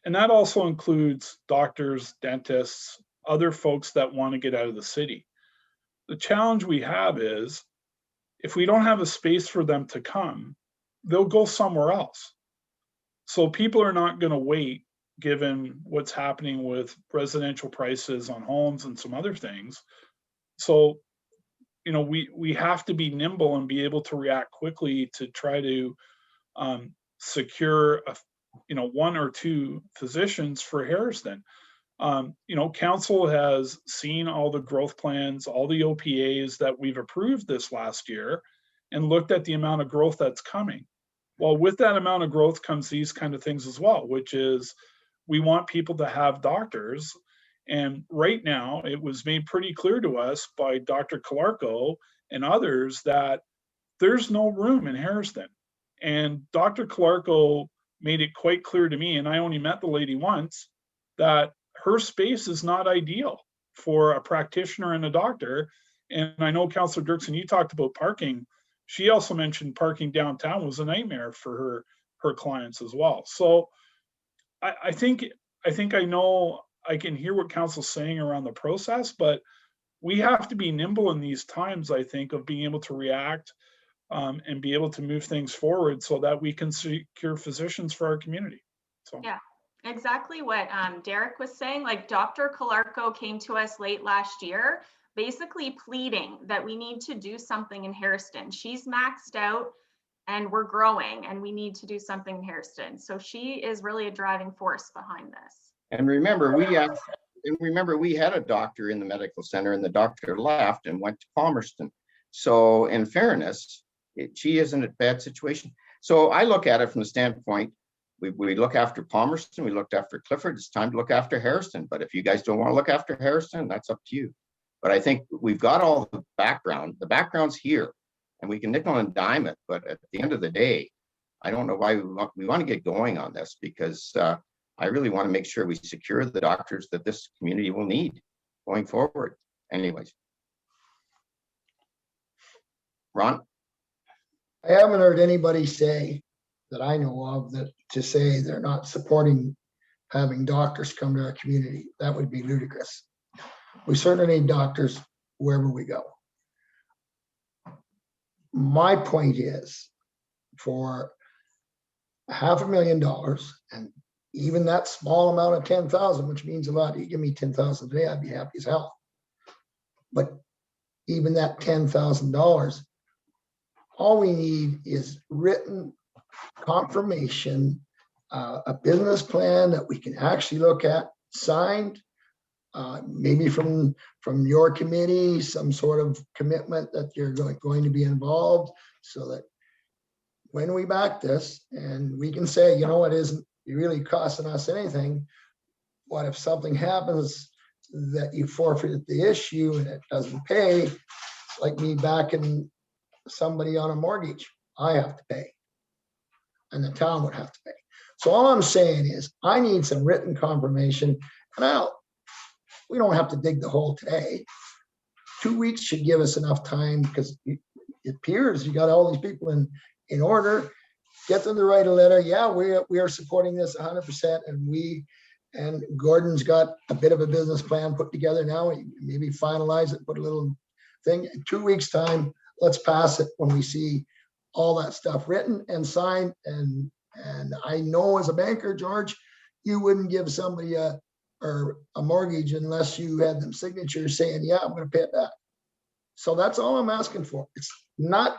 And that also includes doctors, dentists, other folks that want to get out of the city. The challenge we have is if we don't have a space for them to come, they'll go somewhere else. So people are not going to wait, given what's happening with residential prices on homes and some other things. So, you know, we have to be nimble and be able to react quickly to try to secure, one or two physicians for Harrison. Council has seen all the growth plans, all the OPAs that we've approved this last year, and looked at the amount of growth that's coming. Well, with that amount of growth comes these kind of things as well, which is we want people to have doctors. And right now, it was made pretty clear to us by Dr. Calarco and others that there's no room in Harrison. And Dr. Calarco made it quite clear to me, and I only met the lady once, that her space is not ideal for a practitioner and a doctor. And I know Councillor Dirksen, you talked about parking. She also mentioned parking downtown was a nightmare for her clients as well. So I think I know I can hear what council's saying around the process, but we have to be nimble in these times, I think, of being able to react and be able to move things forward so that we can secure physicians for our community. So yeah, exactly what Derek was saying. Like Dr. Calarco came to us late last year, basically pleading that we need to do something in Harrison. She's maxed out and we're growing and we need to do something in Harrison. So she is really a driving force behind this. And remember, we had a doctor in the medical center and the doctor left and went to Palmerston. So in fairness, she is in a bad situation. So I look at it from the standpoint, we look after Palmerston, we looked after Clifford, it's time to look after Harrison. But if you guys don't want to look after Harrison, that's up to you. But I think we've got all the background's here and we can nickel and dime it. But at the end of the day, I don't know why we want to get going on this, because I really want to make sure we secure the doctors that this community will need going forward. Anyways. Ron? I haven't heard anybody say that I know of to say they're not supporting having doctors come to our community. That would be ludicrous. We certainly need doctors wherever we go. My point is, for $500,000, and even that small amount of 10,000, which means a lot, you give me 10,000 today, I'd be happy as hell. But even that $10,000, all we need is written confirmation, a business plan that we can actually look at, signed, maybe from your committee, some sort of commitment that you're going to be involved, so that when we back this and we can say, it isn't really costing us anything. What if something happens that you forfeited the issue and it doesn't pay, like me backing somebody on a mortgage? I have to pay and the town would have to pay. So all I'm saying is I need some written confirmation, and we don't have to dig the hole today. 2 weeks should give us enough time, because it appears you got all these people in order. Get them to write a letter. Yeah, we are supporting this 100%, and Gordon's got a bit of a business plan put together now. Maybe finalize it, put a little thing. In 2 weeks' time, let's pass it when we see all that stuff written and signed. And I know as a banker, George, you wouldn't give somebody a mortgage unless you had them signatures saying, yeah, I'm going to pay it back. So that's all I'm asking for. It's not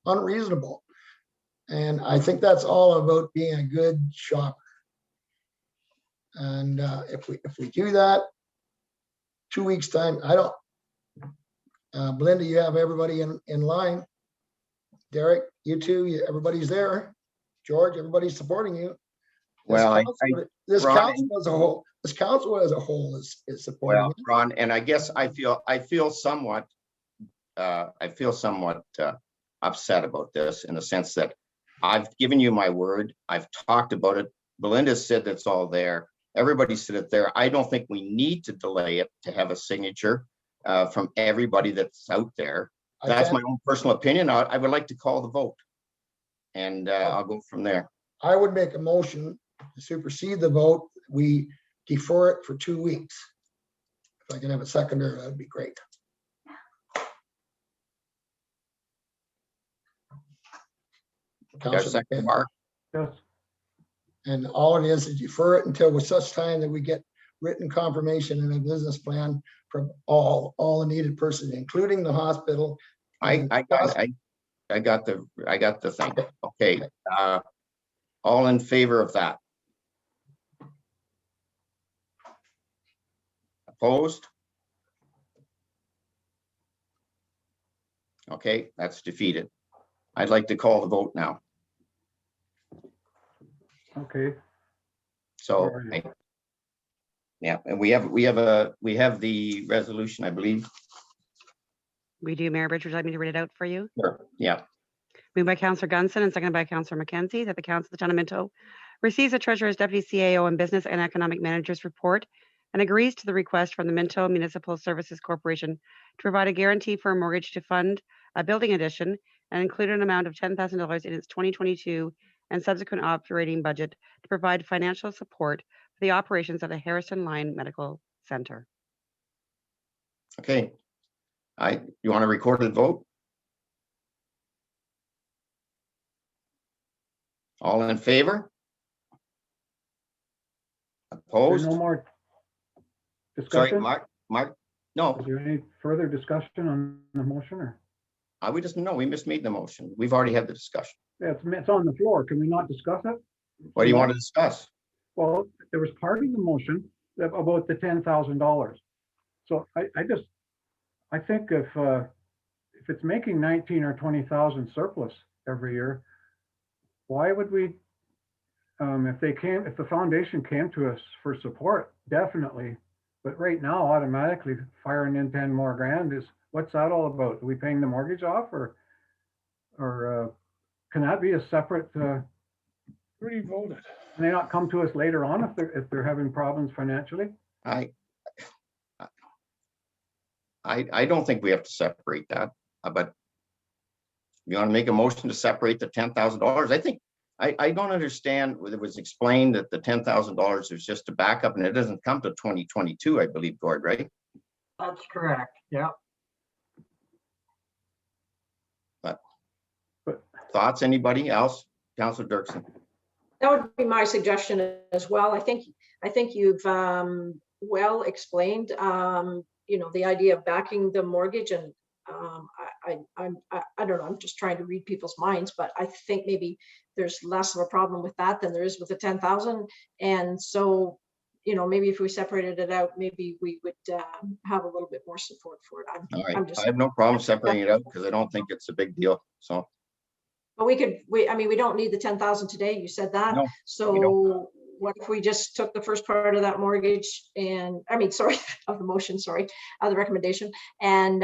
unreasonable. And I think that's all about being a good shopper. And if we do that, 2 weeks time, Belinda, you have everybody in line. Derek, you too, everybody's there. George, everybody's supporting you. Well, This council as a whole is supporting. Well, Ron, and I guess I feel somewhat upset about this, in the sense that I've given you my word. I've talked about it. Belinda said that's all there. Everybody said it there. I don't think we need to delay it to have a signature from everybody that's out there. That's my own personal opinion. I would like to call the vote, and I'll go from there. I would make a motion to supersede the vote. We defer it for 2 weeks. If I can have a seconder, that'd be great. Second, Mark. Yes. And all it is defer it until such time that we get written confirmation and a business plan from all the needed persons, including the hospital. I got the thing. Okay. All in favor of that? Opposed? Okay, that's defeated. I'd like to call the vote now. Okay, So, Where are you? yeah, and we have the resolution, I believe. We do, Mayor Bridge, would you like me to read it out for you? Sure. Yeah, Moved by Councillor Gunson and seconded by Councillor Mackenzie that the Council of the Town of Minto receives the Treasurer's Deputy CAO and Business and Economic Manager's report and agrees to the request from the Minto Municipal Services Corporation to provide a guarantee for a mortgage to fund a building addition and include an amount of $10,000 in its 2022 and subsequent operating budget to provide financial support for the operations of the Harrison Line Medical Center. okay. You want to record the vote? All in favor? There's Opposed? no more Sorry, discussion? Mark, no, Is there any further discussion on the motion or? we just, no, we just made the motion. We've already had the discussion. Yeah, it's on the floor. Can we not discuss it? What do you want to discuss? Well, there was part of the motion about the $10,000. So I think if it's making 19 or 20,000 surplus every year, why would we, if the foundation came to us for support, definitely. But right now, automatically firing in 10 more grand what's that all about? Are we paying the mortgage off or can that be a separate, Already voted. can they not come to us later on if they're having problems financially? I don't think we have to separate that, but you want to make a motion to separate the $10,000? I think, I don't understand. It was explained that the $10,000 is just a backup and it doesn't come to 2022, I believe, Gord, right? That's correct. Yeah. But thoughts, anybody else? Councillor Dirksen. That would be my suggestion as well. I think you've well explained, the idea of backing the mortgage, and I don't know. I'm just trying to read people's minds, but I think maybe there's less of a problem with that than there is with the 10,000. And so, maybe if we separated it out, maybe we would have a little bit more support for it. All right, I have no problem separating it out because I don't think it's a big deal. So. But we don't need the 10,000 today. You said that. No, so what if we just took the first part of that mortgage and, of the motion, of the recommendation, and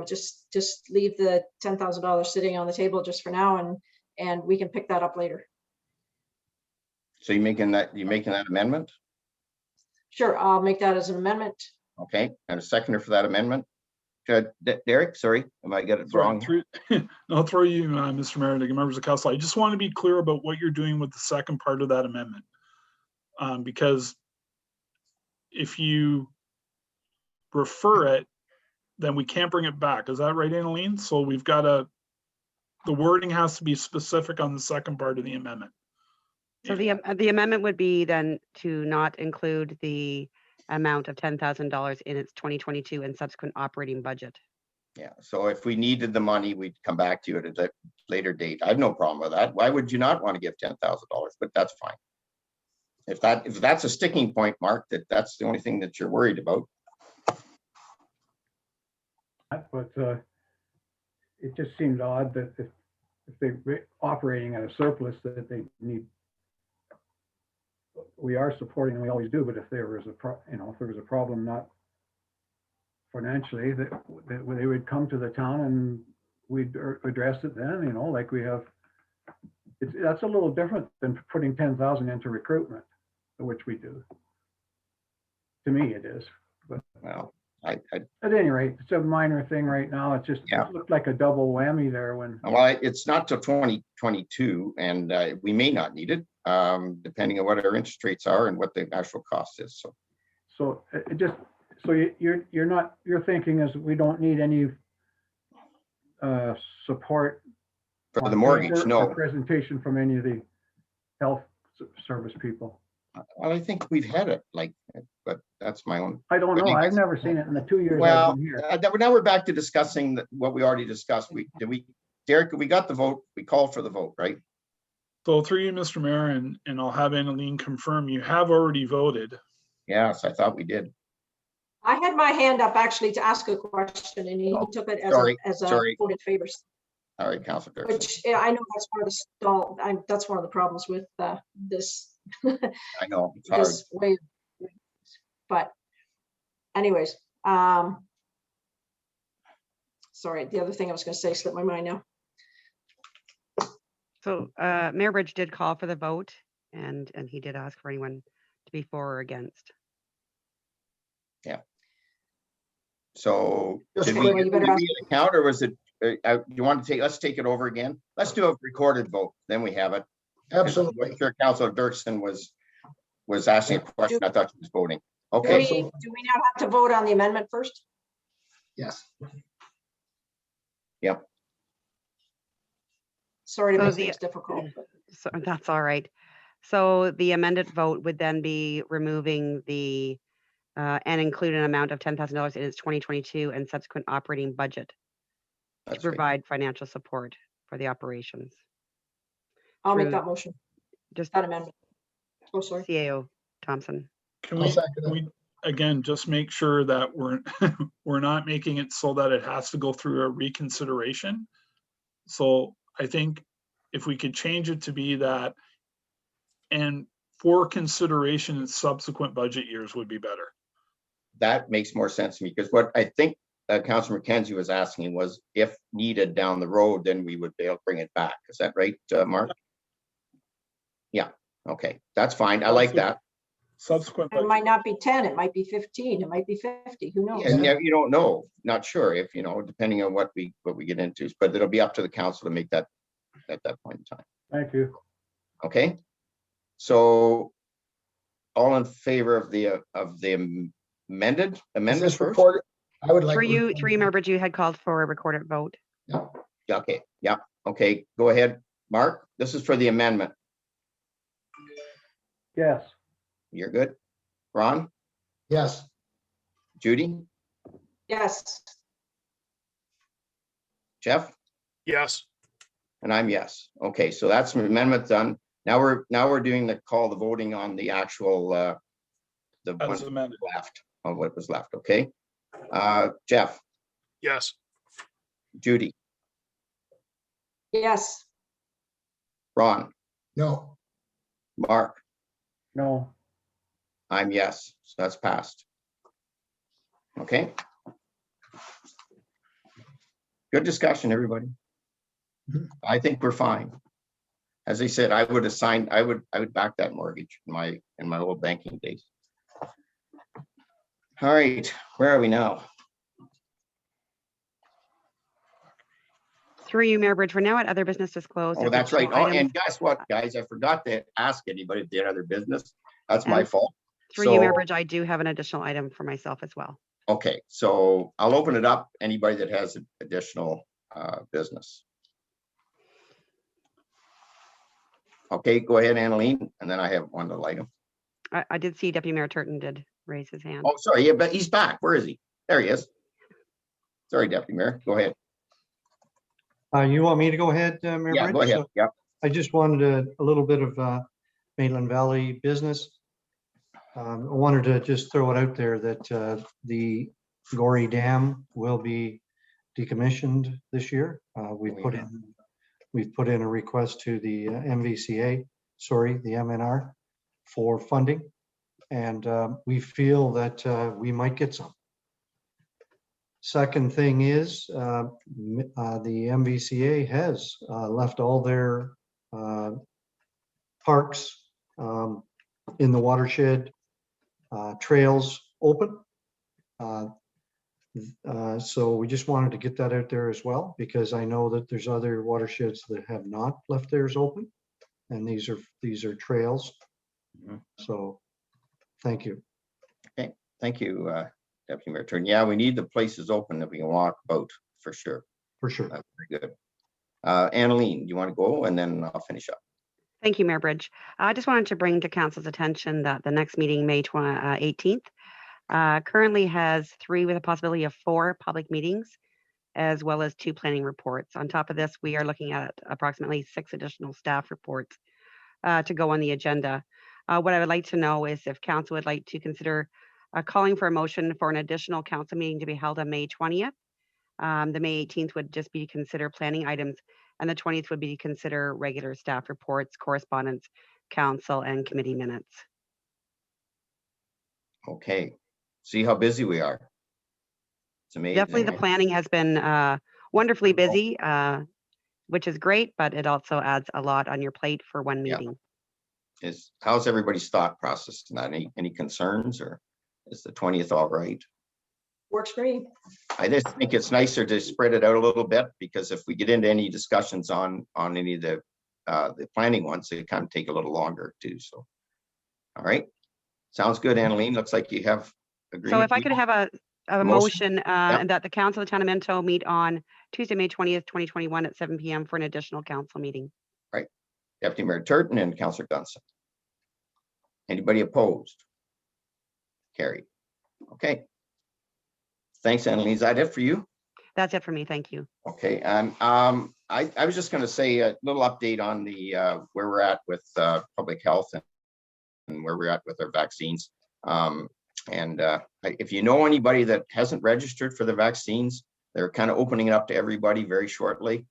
just leave the $10,000 sitting on the table just for now, and we can pick that up later. So you making that amendment? Sure, I'll make that as an amendment. Okay, and a seconder for that amendment. Derek, sorry, am I getting it wrong? I'll throw you, Mr. Mayor, and members of council. I just want to be clear about what you're doing with the second part of that amendment. Because if you refer it, then we can't bring it back. Is that right, Annalene? So we've got the wording has to be specific on the second part of the amendment. So the amendment would be then to not include the amount of $10,000 in its 2022 and subsequent operating budget. Yeah, so if we needed the money, we'd come back to you at a later date. I have no problem with that. Why would you not want to give $10,000? But that's fine. If that's a sticking point, Mark, that's the only thing that you're worried about. But it just seemed odd that if they're operating at a surplus that they need. We are supporting, and we always do, but if there was a problem, not financially, that they would come to the town and we'd address it then, like we have. That's a little different than putting 10,000 into recruitment, which we do. To me, it is. But well, at any rate, it's a minor thing right now. It just it looked like a double whammy there when. Well, it's not till 2022, and we may not need it, depending on what our interest rates are and what the actual cost is. So your thinking is we don't need any support for the mortgage. No presentation from any of the health service people. Well, I think we've had it but that's my own. I don't know. I've never seen it in the 2 years well, I've been here. Now we're back to discussing what we already discussed. Derek, we got the vote. We called for the vote, right? So through you, Mr. Mayor, and I'll have Annalene confirm, you have already voted. Yes, I thought we did. I had my hand up actually to ask a question and he Oh, took it as sorry, a sorry. vote in favor. All right, Councilor Dirksen. Which yeah, I know that's one of the stall. That's one of the problems with this. I know, it's hard. This way. But anyways, sorry, the other thing I was going to say slipped my mind now. So Mayor Bridge did call for the vote and he did ask for anyone to be for or against. Yeah. So Just did quick, we you better did ask- we get a count, or was it, you want to take, let's take it over again? Let's do a recorded vote, then we have it. Absolutely. I'm sure Councilor Dirksen was asking a question. I thought she was voting. Okay. Do we now have to vote on the amendment first? Yes. Yep. Sorry to So make the- things difficult. So that's all right. So the amended vote would then be removing the and include an amount of $10,000 in its 2022 and subsequent operating budget That's to provide financial support for the operations. I'll make Through that motion. Just That amendment. Oh, sorry. CAO Thompson. Can I'll we, second can it. we again just make sure that we're we're not making it so that it has to go through a reconsideration? So I think if we could change it to be that, and for consideration in subsequent budget years would be better. That makes more sense to me, because what I think Councilor McKenzie was asking was, if needed down the road, then we would be able to bring it back. Is that right, Mark? Yeah, okay, that's fine. I like that. Subsequent. It might not be 10, it might be 15, it might be 50, who knows? And you don't know, not sure if, depending on what we get into, but it'll be up to the council to make that at that point in time. Thank you. Okay. So all in favor of the amendment first? Recorded. I would like. For you, Mayor Bridge, you had called for a recorded vote. Yeah. Okay, yeah, okay, go ahead, Mark. This is for the amendment. Yes. You're good. Ron? Yes. Judy? Yes. Jeff? Yes. And I'm yes. Okay, so that's an amendment done. Now we're doing the voting on the actual the As one amended. left, on what was left, okay? Jeff, Yes. Judy, Yes. Ron, No. Mark, No. I'm yes, so that's passed. Okay. Good discussion, everybody. I think we're fine. As I said, I would back that mortgage in my old banking days. All right, where are we now? Through you, Mayor Bridge, we're now at other business disclosed. Oh, that's right. Oh, and guess what, guys? I forgot to ask anybody if they had other business. That's my fault. Through you, Mayor Bridge, I do have an additional item for myself as well. Okay, so I'll open it up. Anybody that has additional business. Okay, go ahead, Annalene, and then I have one little item. I did see Deputy Mayor Turton did raise his hand. Oh, sorry, yeah, but he's back. Where is he? There he is. Sorry, Deputy Mayor, go ahead. You want me to go ahead, Mayor Yeah, Bridge? go ahead. So Yeah. I just wanted a little bit of Maitland Valley business. I wanted to just throw it out there that the Gorey Dam will be decommissioned this year. We've put in a request to the MVCA, the MNR, for funding, and we feel that we might get some. Second thing is the MVCA has left all their parks in the watershed, trails open. So we just wanted to get that out there as well, because I know that there's other watersheds that have not left theirs open, and these are trails. So thank you. Okay, thank you, Deputy Mayor Turton. Yeah, we need the places open that we can walk about for sure. For sure. That's very good. Annalene, you want to go, and then I'll finish up. Thank you, Mayor Bridge. I just wanted to bring to council's attention that the next meeting, May 18th, currently has 3 with a possibility of 4 public meetings, as well as 2 planning reports. On top of this, we are looking at approximately 6 additional staff reports to go on the agenda. What I would like to know is if council would like to consider calling for a motion for an additional council meeting to be held on May 20th. The May 18th would just be consider planning items, and the 20th would be consider regular staff reports, correspondence, council, and committee minutes. Okay, see how busy we are. It's amazing. Definitely the right? planning has been wonderfully busy, which is great, but it also adds a lot on your plate for one meeting. How's everybody's thought process? Not any concerns, or is the 20th all right? Works for me. I just think it's nicer to spread it out a little bit, because if we get into any discussions on any of the planning ones, they kind of take a little longer too. So, all right, sounds good, Annalene. Looks like you have agreed. So if I could have a motion and that the Council of the Town of Minto meet on Tuesday, May 20th, 2021 at 7 p.m. for an additional council meeting. Right. Deputy Mayor Turton and Councillor Gunson. Anybody opposed? Carried. Okay. Thanks, Annalene. Is that it for you? That's it for me. Thank you. Okay. And I was just going to say a little update on the where we're at with public health and where we're at with our vaccines. If you know anybody that hasn't registered for the vaccines, they're kind of opening it up to everybody very shortly.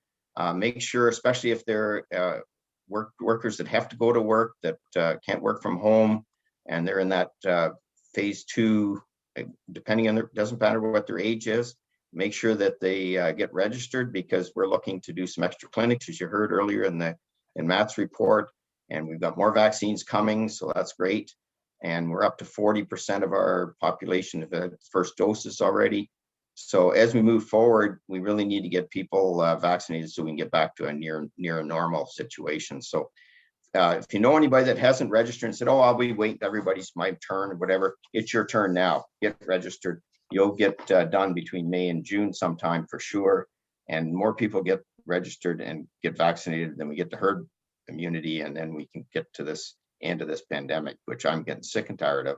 Make sure, especially if they're workers that have to go to work, that can't work from home, and they're in that phase 2, depending on their, doesn't matter what their age is, make sure that they get registered, because we're looking to do some extra clinics, as you heard earlier in Matt's report, and we've got more vaccines coming, so that's great. And we're up to 40% of our population have had first doses already. So as we move forward, we really need to get people vaccinated so we can get back to a near normal situation. So if you know anybody that hasn't registered and said, oh, I'll be waiting, everybody's my turn or whatever, it's your turn now. Get registered. You'll get done between May and June sometime for sure. And more people get registered and get vaccinated, then we get the herd immunity, and then we can get to this end of this pandemic, which I'm getting sick and tired of,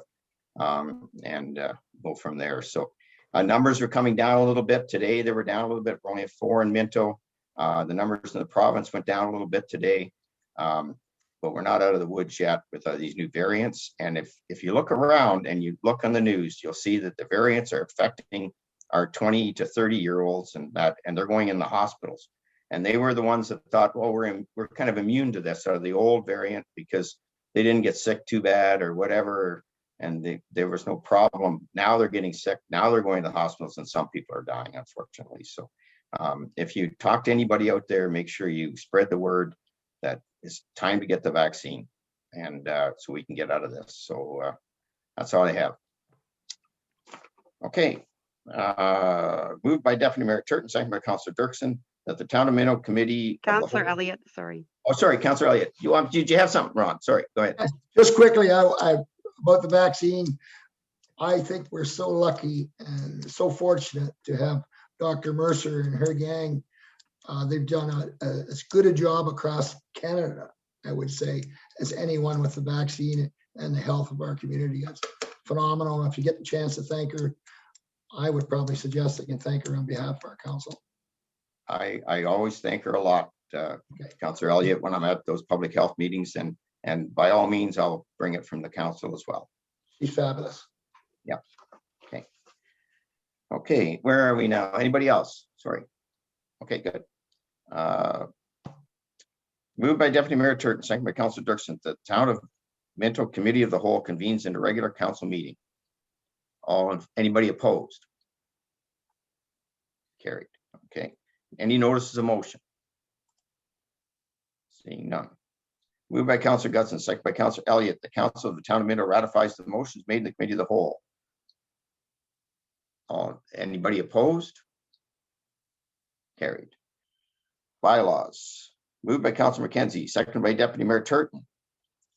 and go from there. So numbers are coming down a little bit today. They were down a little bit. We're only at 4 in Minto. The numbers in the province went down a little bit today, but we're not out of the woods yet with these new variants. And if you look around and you look on the news, you'll see that the variants are affecting our 20 to 30-year-olds and they're going in the hospitals. And they were the ones that thought, well, we're kind of immune to this out of the old variant because they didn't get sick too bad or whatever, and there was no problem. Now they're getting sick. Now they're going to the hospitals, and some people are dying, unfortunately. So if you talk to anybody out there, make sure you spread the word that it's time to get the vaccine, and so we can get out of this. So that's all I have. Okay. Moved by Deputy Mayor Turton, second by Councillor Dirksen, that the Town of Minto Committee. Councillor Elliott, sorry. Oh, sorry, Councillor Elliott. Did you have something, Ron? Sorry, go ahead. Just quickly, about the vaccine, I think we're so lucky and so fortunate to have Dr. Mercer and her gang. They've done as good a job across Canada, I would say, as anyone with the vaccine and the health of our community. It's phenomenal. If you get the chance to thank her, I would probably suggest I can thank her on behalf of our council. I always thank her a lot, Councillor Elliott, when I'm at those public health meetings, and by all means, I'll bring it from the council as well. She's fabulous. Yeah. Okay. Okay, where are we now? Anybody else? Sorry. Okay, good. Moved by Deputy Mayor Turton, second by Councillor Dirksen, the Town of Minto Committee of the Whole convenes into regular council meeting. Anybody opposed? Carried. Okay. Any notices of motion? Seeing none. Moved by Councillor Gunson, second by Councillor Elliott, the Council of the Town of Minto ratifies the motions made in the Committee of the Whole. Anybody opposed? Carried. Bylaws. Moved by Councillor McKenzie, seconded by Deputy Mayor Turton.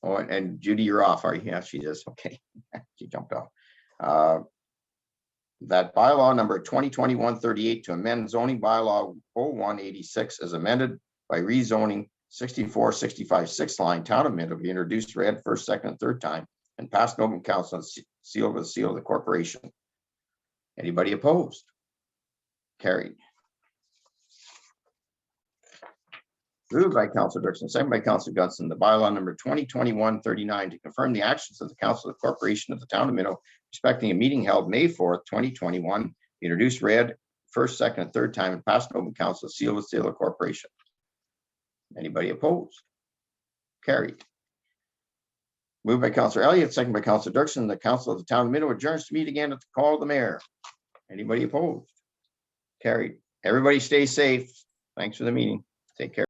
Oh, and Judy, you're off, are you? Yeah, she is. Okay. She jumped off. That bylaw number 2021-38 to amend zoning bylaw 0186 as amended by rezoning 6465 6th line Town of Minto be introduced, read first, second, and third time, and passed in open council and sealed with the seal of the corporation. Anybody opposed? Carried. Moved by Councilor Dirksen, second by Councilor Gunson, the bylaw number 2021-39 to confirm the actions of the Council of the Corporation of the Town of Minto respecting a meeting held May 4th, 2021, be introduced, read, first, second, and third time, and passed in open council, sealed with seal of corporation. Anybody opposed? Carried. Moved by Councilor Elliott, second by Councilor Dirksen, the Council of the Town of Minto adjourns to meet again at the call of the mayor. Anybody opposed? Carried. Everybody stay safe. Thanks for the meeting. Take care.